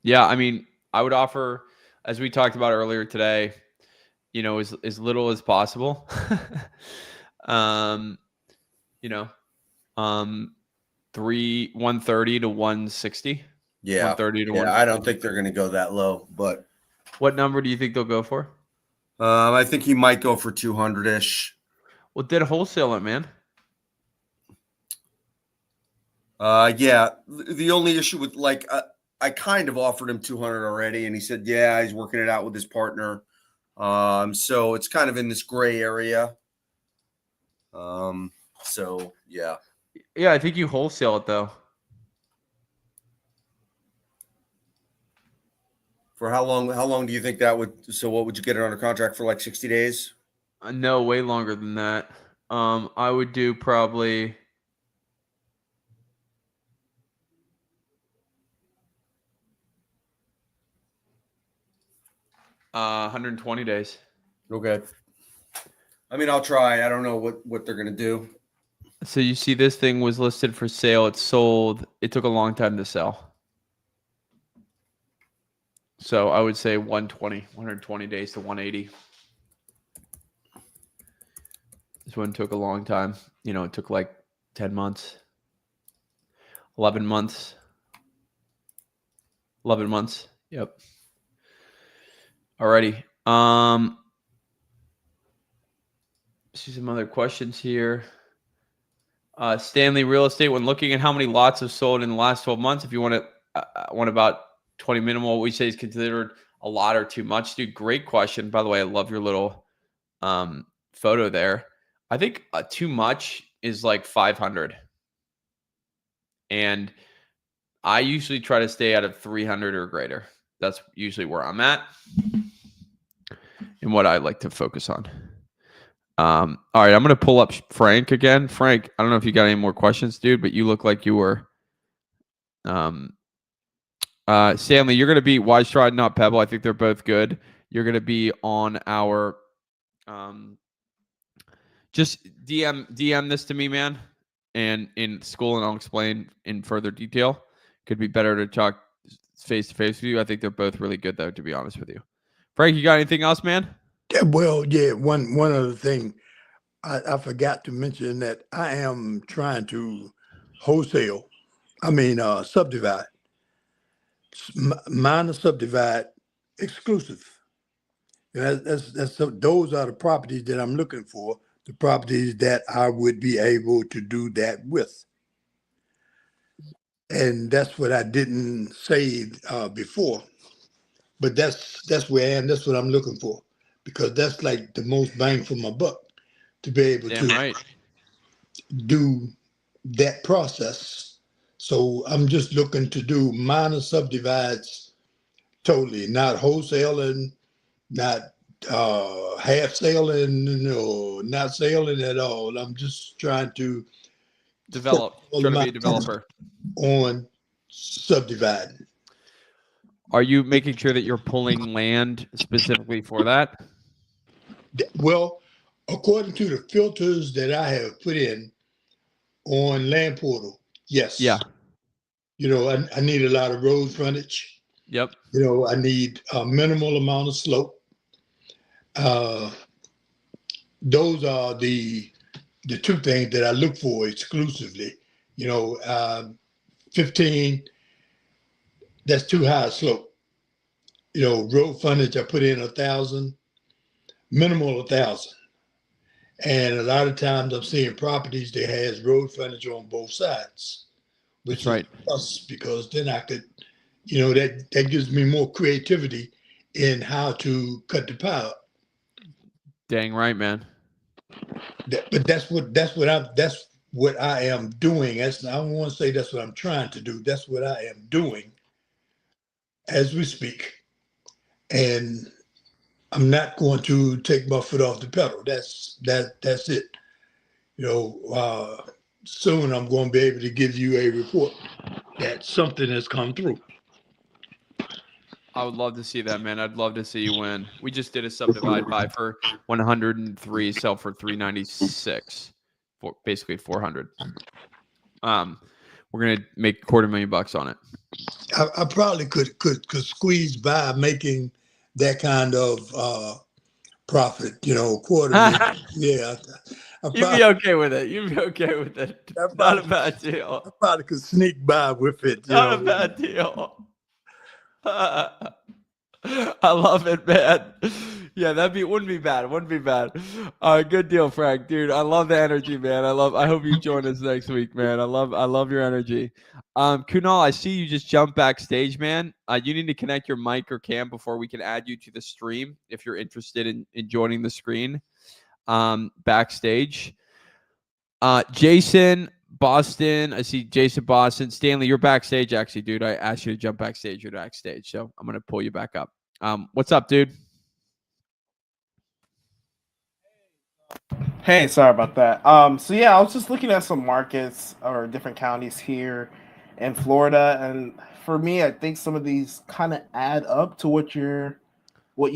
Yeah, I mean, I would offer, as we talked about earlier today, as little as possible. 130 to 160. Yeah. 130 to 160. I don't think they're going to go that low, but what number do you think they'll go for? I think he might go for 200-ish. Well, did wholesale it, man. Yeah. The only issue with I kind of offered him 200 already, and he said, yeah, he's working it out with his partner. So it's kind of in this gray area. So yeah. Yeah, I think you wholesale it though. For how long? How long do you think that would? So what would you get it under contract for? Like 60 days? No, way longer than that. I would do probably. 120 days. Okay. I mean, I'll try. I don't know what they're gonna do. So you see, this thing was listed for sale. It sold. It took a long time to sell. So I would say 120 days to 180. This one took a long time. It took like 10 months, 11 months. 11 months. Yep. Alrighty. See some other questions here. Stanley Real Estate, when looking at how many lots have sold in the last 12 months, if you want to one about 20 minimal, what we say is considered a lot or too much? Dude, great question. By the way, I love your little photo there. I think too much is like 500. And I usually try to stay out of 300 or greater. That's usually where I'm at and what I like to focus on. All right, I'm going to pull up Frank again. Frank, I don't know if you got any more questions, dude, but you look like you were. Stanley, you're going to be Wide Stride, not Pebble. I think they're both good. You're going to be on our just DM this to me, man, and in school, and I'll explain in further detail. Could be better to talk face to face with you. I think they're both really good, though, to be honest with you. Frank, you got anything else, man? Yeah, well, yeah. One other thing, I forgot to mention that I am trying to wholesale. I mean, subdivide, minor subdivide, exclusive. Those are the properties that I'm looking for. The properties that I would be able to do that with. And that's what I didn't say before, but that's where I am. That's what I'm looking for, because that's like the most bang for my buck, to be able to do that process. So I'm just looking to do minor subdivides totally, not wholesaling, not half selling, or not selling at all. I'm just trying to develop, trying to be a developer on subdividing. Are you making sure that you're pulling land specifically for that? Well, according to the filters that I have put in on LandPortal, yes. Yeah. You know, I need a lot of road frontage. Yep. You know, I need a minimal amount of slope. Those are the two things that I look for exclusively. You know, 15, that's too high a slope. You know, road frontage, I put in 1,000, minimal 1,000. And a lot of times I'm seeing properties that has road frontage on both sides, which is a plus, because then I could, you know, that gives me more creativity in how to cut the power. Dang right, man. But that's what I am doing. I don't want to say that's what I'm trying to do. That's what I am doing as we speak. And I'm not going to take my foot off the pedal. That's it. You know, soon I'm going to be able to give you a report that something has come through. I would love to see that, man. I'd love to see you win. We just did a subdivide buy for 103, sell for 396, for basically 400. We're gonna make $250,000 on it. I probably could squeeze by making that kind of profit, you know, quarterly. Yeah. You'd be okay with it. You'd be okay with it. Not a bad deal. I probably could sneak by with it. Not a bad deal. I love it, man. Yeah, wouldn't be bad. Wouldn't be bad. Good deal, Frank. Dude, I love the energy, man. I hope you join us next week, man. I love your energy. Kunal, I see you just jumped backstage, man. You need to connect your mic or cam before we can add you to the stream if you're interested in joining the screen. Backstage. Jason Boston. I see Jason Boston. Stanley, you're backstage, actually, dude. I asked you to jump backstage. You're backstage, so I'm gonna pull you back up. What's up, dude? Hey, sorry about that. So yeah, I was just looking at some markets or different counties here in Florida, and for me, I think some of these kind of add up to what you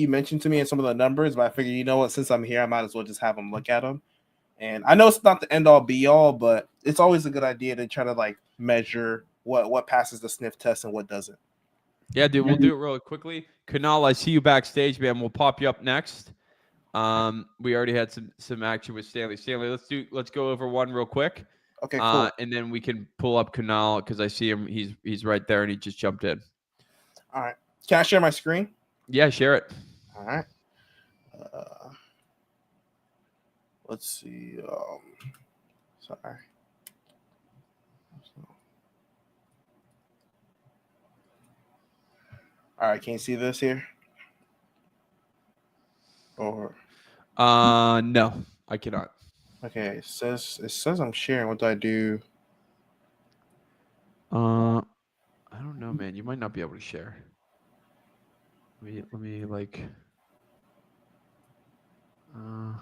mentioned to me and some of the numbers. But I figure, you know what, since I'm here, I might as well just have them look at them. And I know it's not the end all be all, but it's always a good idea to try to like measure what passes the sniff test and what doesn't. Yeah, dude, we'll do it really quickly. Kunal, I see you backstage, man. We'll pop you up next. We already had some action with Stanley. Stanley, let's go over one real quick. Okay, cool. And then we can pull up Kunal because I see him. He's right there, and he just jumped in. All right. Can I share my screen? Yeah, share it. All right. Let's see. Sorry. All right, can you see this here? Or no, I cannot. okay, it says I'm sharing. What do I do? I don't know, man. You might not be able to share. Let me like. Let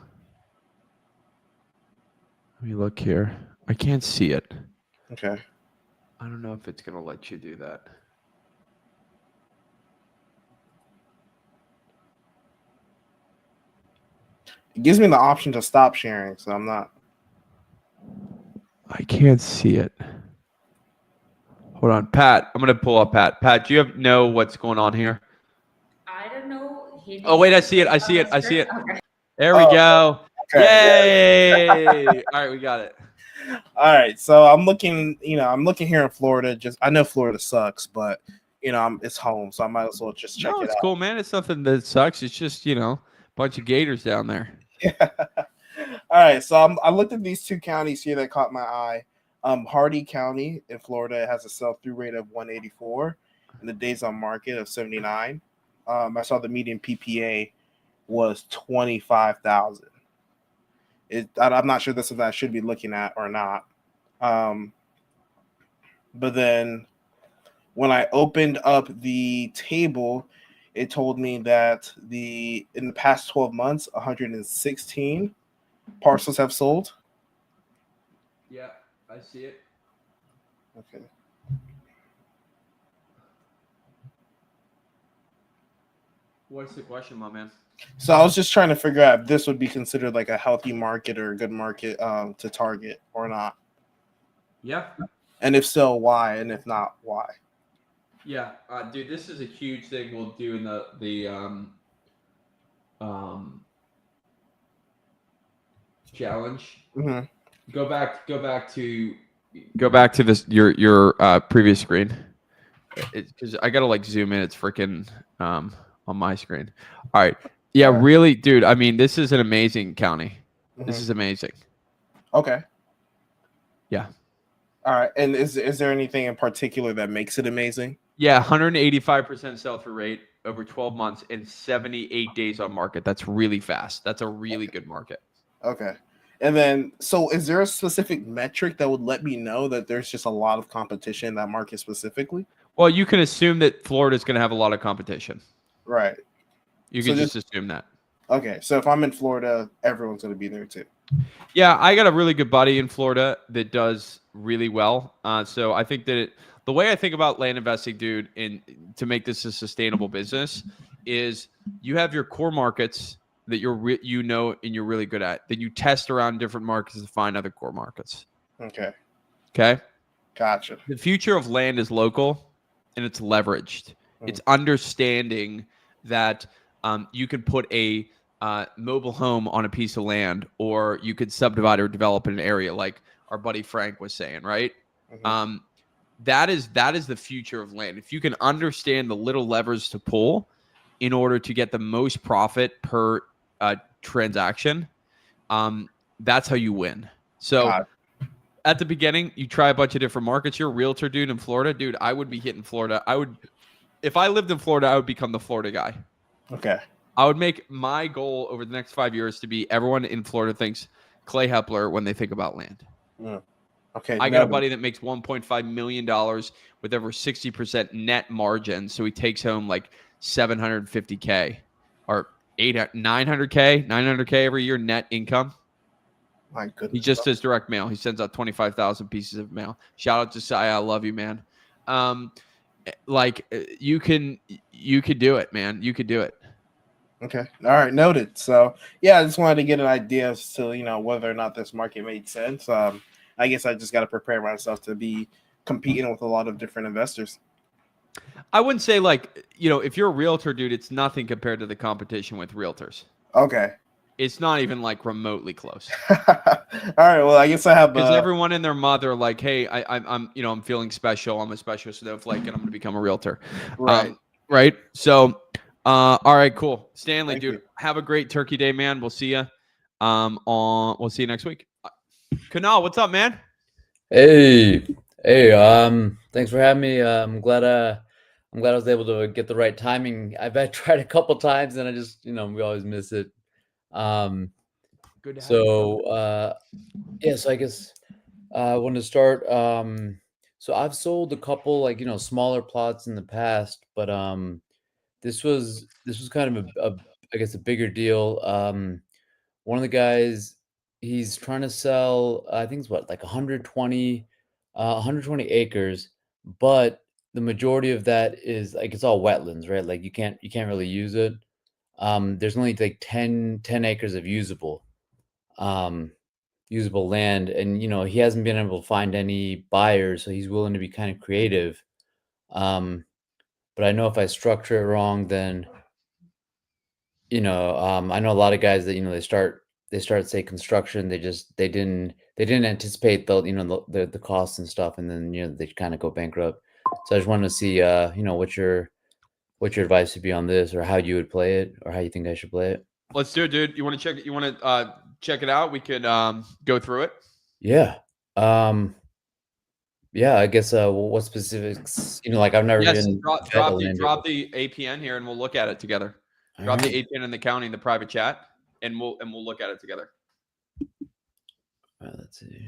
me look here. I can't see it. Okay. I don't know if it's gonna let you do that. It gives me the option to stop sharing, so I'm not. I can't see it. Hold on, Pat. I'm gonna pull up Pat. Pat, do you know what's going on here? I don't know. Oh wait, I see it. I see it. I see it. Okay. There we go. Okay. Yay! All right, we got it. All right, so I'm looking. I'm looking here in Florida. I know Florida sucks, but it's home, so I might as well just check No, it it's out. cool, man. It's nothing that sucks. It's just a bunch of gators down there. All right, so I looked at these two counties here that caught my eye. Hardy County in Florida has a sell-through rate of 184 and the days on market of 79. I saw the median PPA was 25,000. I'm not sure this is what I should be looking at or not. But then when I opened up the table, it told me that in the past 12 months, 116 parcels have sold. Yeah, I see it. Okay. What's the question, my man? So I was just trying to figure out if this would be considered like a healthy market or a good market to target or not. Yeah. And if so, why? And if not, why? Yeah, dude, this is a huge thing we'll do in the challenge. Mm-hmm. Go back to this your previous screen. Because I gotta like zoom in. It's freaking on my screen. All right. Yeah, really, dude. I mean, this is an amazing county. Mm-hmm. This is amazing. Okay. Yeah. All right. And is there anything in particular that makes it amazing? Yeah, 185% sell-through rate over 12 months and 78 days on market. That's really fast. That's a really good market. Okay. And then, so is there a specific metric that would let me know that there's just a lot of competition in that market specifically? Well, you can assume that Florida is going to have a lot of competition. Right. You can just assume that. Okay. So if I'm in Florida, everyone's going to be there too. Yeah, I got a really good buddy in Florida that does really well. So I think that the way I think about land investing, dude, and to make this a sustainable business is you have your core markets that you're really good at. Then you test around different markets to find other core markets. Okay. Okay. Gotcha. The future of land is local and it's leveraged. It's understanding that you can put a mobile home on a piece of land, or you could subdivide or develop in an area like our buddy Frank was saying, right? Mm-hmm. That is the future of land. If you can understand the little levers to pull in order to get the most profit per transaction, that's how you win. So at the beginning, you try a bunch of different markets. You're a realtor, dude, in Florida. Dude, I would be hitting Florida. If I lived in Florida, I would become the Florida guy. Okay. I would make my goal over the next 5 years to be everyone in Florida thinks Clay Hepler when they think about land. Okay. I got a buddy that makes $1.5 million with over 60% net margin. So he takes home like $750K or 900K every year net income. My goodness. He just does direct mail. He sends out 25,000 pieces of mail. Shout out to Saya. I love you, man. You could do it, man. You could do it. Okay. All right. Noted. So yeah, I just wanted to get an idea as to, whether or not this market made sense. I guess I just got to prepare myself to be competing with a lot of different investors. I wouldn't say if you're a realtor, dude, it's nothing compared to the competition with realtors. Okay. It's not even like remotely close. All right. Well, I guess I have because everyone and their mother like, hey, I'm feeling special. I'm a special snowflake, and I'm going to become a realtor. Right. Right. So, all right, cool. Stanley, Thank dude, you. have a great Turkey Day, man. We'll see you. We'll see you next week. Kunal, what's up, man? Hey, thanks for having me. I'm glad I'm glad I was able to get the right timing. I've tried a couple times and I just, we always miss it. Good to have you, So brother. yeah, so I guess I want to start. So I've sold a couple like smaller plots in the past, but this was kind of a I guess a bigger deal. One of the guys, he's trying to sell, I think it's what, like 120 acres, but the majority of that is like it's all wetlands, right? Like you can't really use it. There's only like 10 acres of um usable land, and he hasn't been able to find any buyers, so he's willing to be kind of creative. But I know if I structure it wrong, then I know a lot of guys that they start say construction, they didn't anticipate the costs and stuff, and then they kind of go bankrupt. So I just wanted to see what your advice would be on this, or how you would play it, or how you think I should play it. Let's do it, dude. You want to check it? You want to check it out? We could go through it. Yeah. Yeah, I guess what specifics, like I've never Yes, even drop vet a the land drop deal. the APN here, and we'll look at it together. All Drop the right. APN in the county in the private chat, and we'll look at it together. All right, let's see.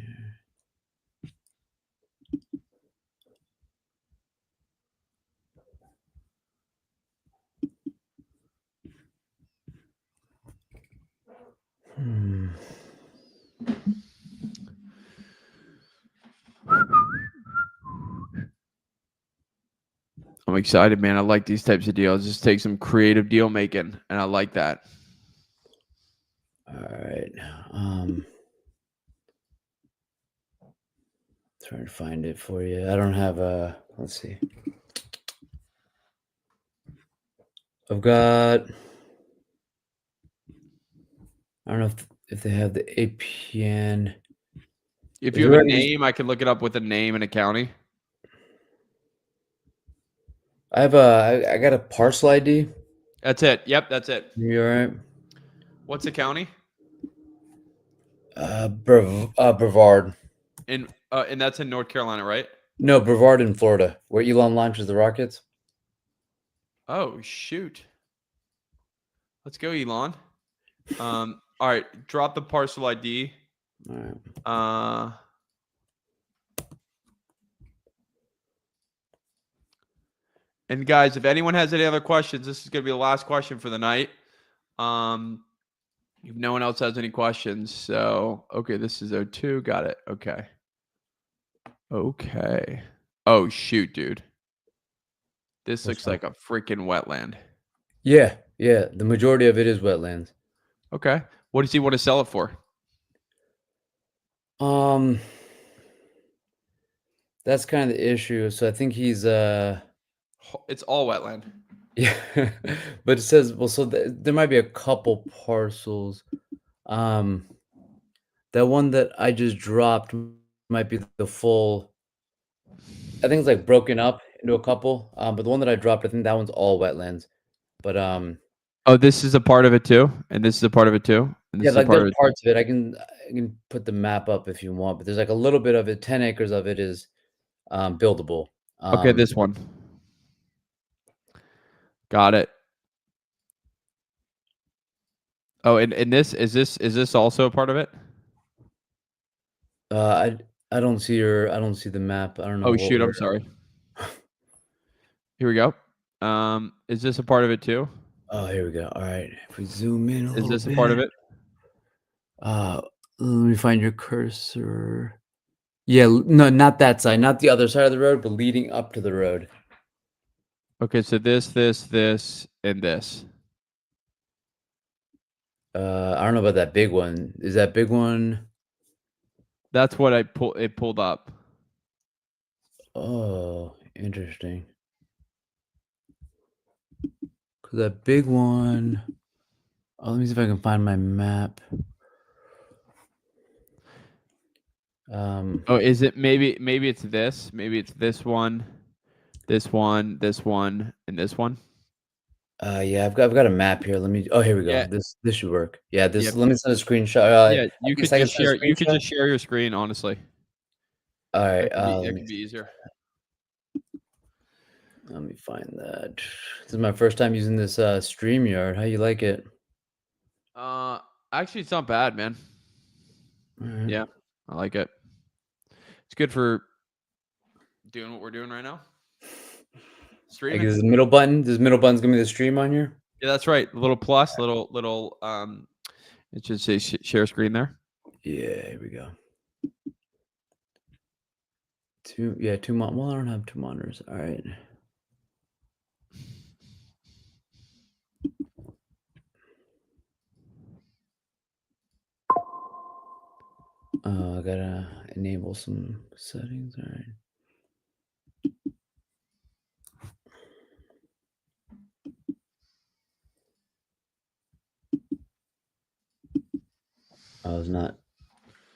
Hmm. I'm excited, man. I like these types of deals. Just take some creative deal making, and I like that. All right. Trying to find it for you. I don't have a. Let's see. I've got. I don't know if they have the APN. If Is you it have a already- name, I can look it up with a name and a county. I got a parcel ID. That's it. Yep, that's it. You all right? What's the county? Brevard. And that's in North Carolina, right? No, Brevard in Florida, where Elon launches the rockets. Oh shoot! Let's go, Elon. All right, drop the parcel ID. All right. And guys, if anyone has any other questions, this is going to be the last question for the night. If no one else has any questions, so okay, this is 02. Got it. Okay. Okay. Oh shoot, dude. This looks like a freaking wetland. Yeah. The majority of it is wetlands. Okay. What does he want to sell it for? That's kind of the issue. So I think he's It's all wetland. yeah, but it says so there might be a couple parcels. That one that I just dropped might be the full. I think it's like broken up into a couple. But the one that I dropped, I think that one's all wetlands. But Oh, this is a part of it too, and this is a part of it too. And this yeah, is a like part there's of it. parts of it. I can put the map up if you want, but there's like a little bit of it. 10 acres of it is buildable. Okay, this one. Got it. Oh, and this is this also a part of it? I don't see the map. I don't know. Oh what shoot, I'm we're- sorry. Here we go. Is this a part of it too? Oh, here we go. All right. If we zoom in a Is little this a bit. part of it? Let me find your cursor. Yeah, no, not that side, not the other side of the road, but leading up to the road. Okay, so this, and this. I don't know about that big one. Is that big one? That's what it pulled up. Oh, interesting. Cause that big one. Oh, let me see if I can find my map. Oh, is it maybe it's this? Maybe it's this one, this one, this one, and this one. Yeah, I've got a map here. Let me. Oh, here we go. Yeah. This should work. Yeah, this. Yep. Let me send a screenshot. Yeah, you could just share. You could just share your screen. Honestly. All right. That could be easier. Let me find that. This is my first time using this StreamYard. How you like it? Actually, it's not bad, man. Alright. Yeah, I like it. It's good for doing what we're doing right now. Like Streaming. this middle button. This middle button's gonna be the stream on here. Yeah, that's right. Little plus, little. It should say share screen there. Yeah, here we go. Two well, I don't have two monitors. All right. I gotta enable some settings. All right. I was not.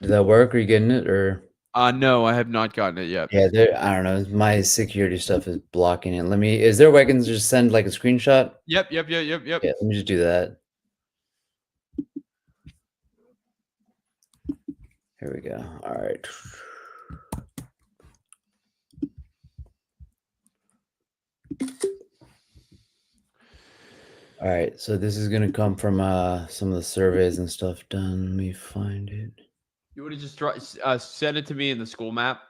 Did that work? Are you getting it or? No, I have not gotten it yet. Yeah, I don't know. My security stuff is blocking it. Let me. Is there a way I can just send like a screenshot? Yep. Yeah, let me just do that. Here we go. All right. All right. So this is gonna come from some of the surveys and stuff done. Let me find it. You would have just send it to me in the school map.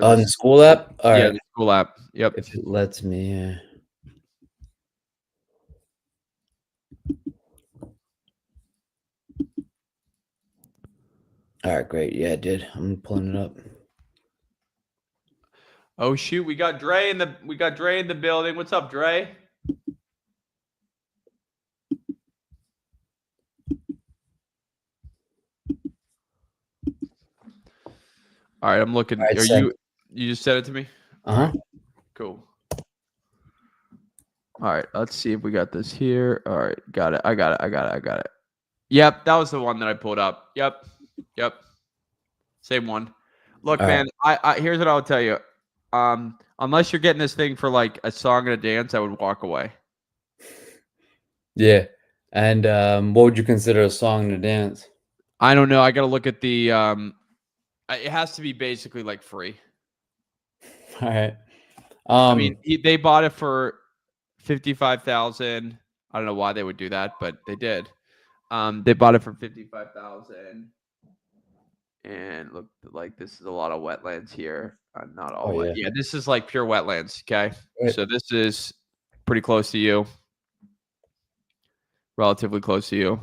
On the school app? All right. The school app. Yep. If it lets me, yeah. All right, great. Yeah, I did. I'm pulling it up. Oh shoot, we got Dre in the building. What's up, Dre? All right, I'm looking. Right, you just sent it to me? Uh-huh. Cool. All right, let's see if we got this here. All right, got it. I got it. Yep, that was the one that I pulled up. Yep. Same one. Look, All man, I here's what I'll tell you. Unless you're getting this thing for like a song and a dance, I would walk away. Yeah. And what would you consider a song to dance? I don't know. I got to look at the it has to be basically like free. All right. I mean, they bought it for 55,000. I don't know why they would do that, but they did. They bought it for 55,000. And look, like this is a lot of wetlands here. Not all wet. Yeah, this is like pure wetlands. Okay, so this is pretty close to you, relatively close to you.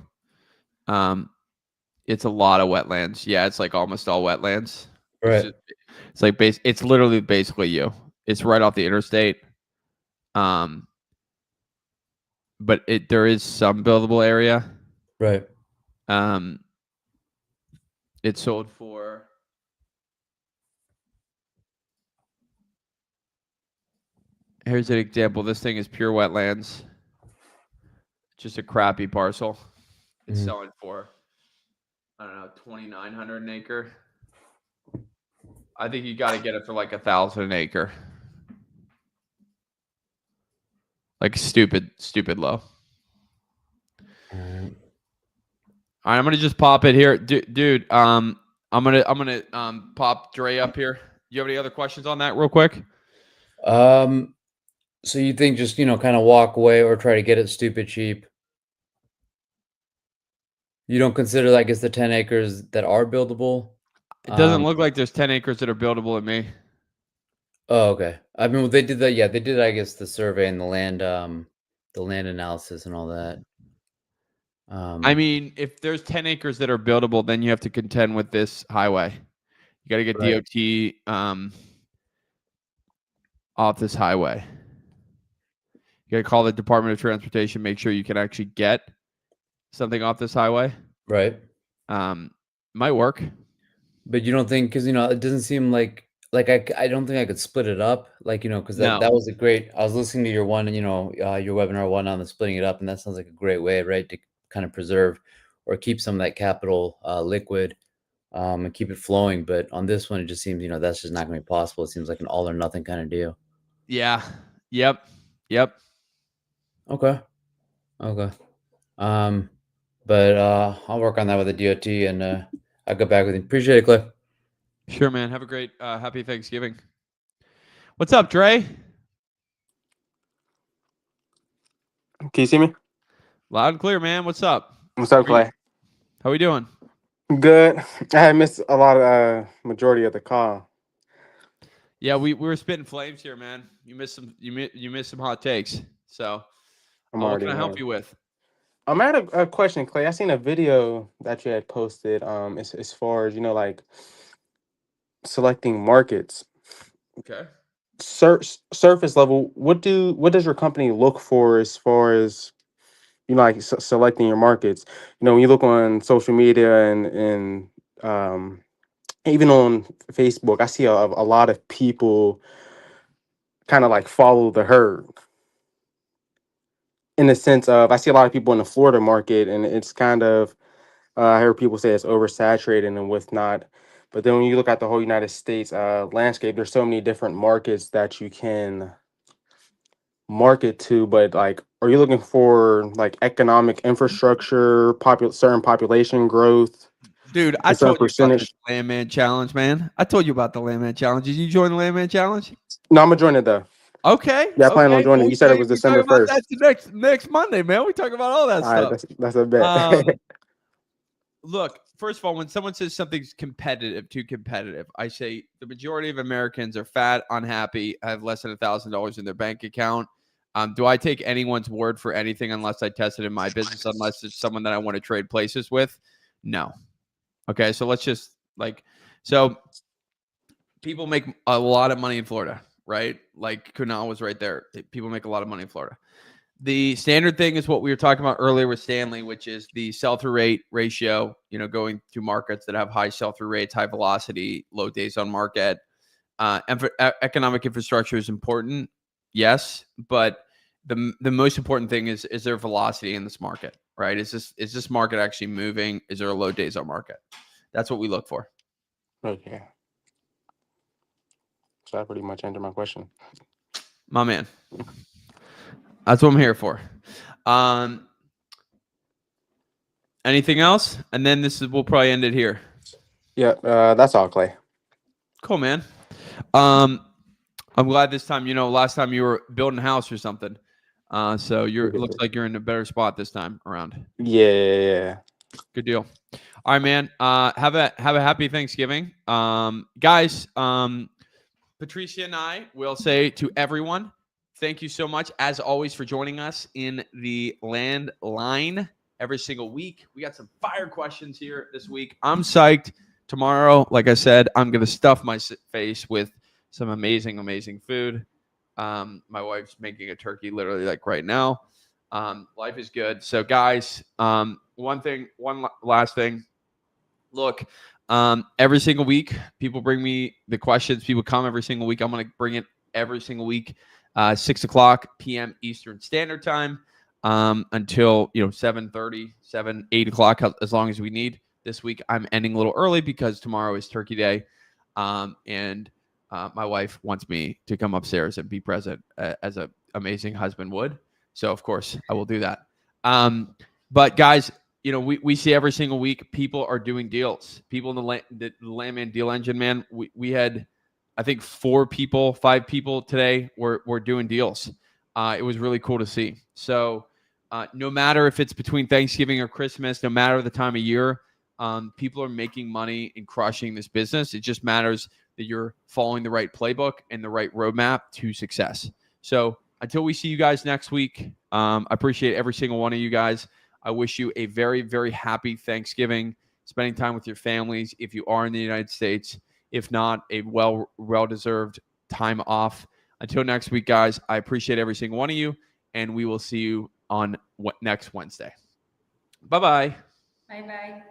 It's a lot of wetlands. Yeah, it's like almost all wetlands. Right. It's like it's literally basically you. It's right off the interstate. But there is some buildable area. Right. It sold for here's an example. This thing is pure wetlands. Just a crappy parcel. It's selling for I don't know, 2,900 an acre. I think you got to get it for like 1,000 an acre. Like stupid low. All right, I'm gonna just pop it here, dude. I'm gonna pop Dre up here. You have any other questions on that, real quick? So you think just kind of walk away or try to get it stupid cheap? You don't consider, I guess, the 10 acres that are buildable? It doesn't look like there's 10 acres that are buildable at me. Oh, okay. I mean, they did that. Yeah, they did, I guess, the survey and the land analysis and all that. I mean, if there's 10 acres that are buildable, then you have to contend with this highway. You got to get DOT off this highway. You got to call the Department of Transportation, make sure you can actually get something off this highway. Right. Might work. But you don't think, because, it doesn't seem like I don't think I could split it up, because that was a great, I was listening to your one, your webinar one on the splitting it up, and that sounds like a great way, right, to kind of preserve or keep some of that capital liquid and keep it flowing. But on this one, it just seems, that's just not going to be possible. It seems like an all or nothing kind of deal. Yeah. Yep. Okay. But I'll work on that with the DOT, and I'll get back with you. Appreciate it, Cliff. Sure, man. Have a great, happy Thanksgiving. What's up, Dre? Can you see me? Loud and clear, man. What's up? What's up, Clay? How we doing? Good. I had missed a lot of majority of the call. Yeah, we were spitting flames here, man. You missed some hot takes. So, I'm what already can I help in. you with? I had a question, Clay. I seen a video that you had posted. As far as like selecting markets, Okay. surface level. What does your company look for as far as like selecting your markets? When you look on social media and even on Facebook, I see a lot of people kind of like follow the herd in the sense of I see a lot of people in the Florida market, and it's kind of I hear people say it's oversaturated and whatnot. But then when you look at the whole United States landscape, there's so many different markets that you can market to. But like, are you looking for like economic infrastructure, certain population growth, Dude, a I certain told you about this percentage? Landman Challenge, man. I told you about the Landman Challenge. Did you join the Landman Challenge? No, I'm gonna join it though. Okay. Yeah, I plan on Okay. joining. Well, You said it was we talk December about that 1st. next Monday, man. We talk about all that All right, stuff. that's a bet. Look, first of all, when someone says something's too competitive, I say the majority of Americans are fat, unhappy, have less than $1,000 in their bank account. Do I take anyone's word for anything unless I test it in my business, unless it's someone that I want to trade places with? No. Okay, so let's just so people make a lot of money in Florida, right? Like Kunal was right there. People make a lot of money in Florida. The standard thing is what we were talking about earlier with Stanley, which is the sell-through rate ratio, going through markets that have high sell-through rates, high velocity, low days on market. Economic infrastructure is important, yes, but the most important thing is there velocity in this market, right? Is this market actually moving? Is there a low days on market? That's what we look for. Okay. So that pretty much answered my question. My man. That's what I'm here for. Anything else? And then we'll probably end it here. Yeah, that's all, Clay. Cool, man. I'm glad this time, last time you were building a house or something. So looks like you're in a better spot this time around. Yeah. Good deal. All right, man. Have a happy Thanksgiving. Guys, Patricia and I will say to everyone, thank you so much, as always, for joining us in the Landline every single week. We got some fire questions here this week. I'm psyched. Tomorrow, like I said, I'm going to stuff my face with some amazing, amazing food. My wife's making a turkey literally like right now. Life is good. So, guys, one last thing. Look, every single week, people bring me the questions. People come every single week. I'm going to bring it every single week, 6 o'clock p.m. Eastern Standard Time until 7:30, 8 o'clock, as long as we need. This week, I'm ending a little early because tomorrow is Turkey Day, and my wife wants me to come upstairs and be present as an amazing husband would. So, of course, I will do that. But guys, we see every single week people are doing deals. People in the Landman Deal Engine, man. We had, I think, 5 people today were doing deals. It was really cool to see. So no matter if it's between Thanksgiving or Christmas, no matter the time of year, people are making money and crushing this business. It just matters that you're following the right playbook and the right roadmap to success. So until we see you guys next week, I appreciate every single one of you guys. I wish you a very, very happy Thanksgiving, spending time with your families if you are in the United States. If not, a well-deserved time off. Until next week, guys, I appreciate every single one of you, and we will see you on next Wednesday. Bye-bye. Bye-bye.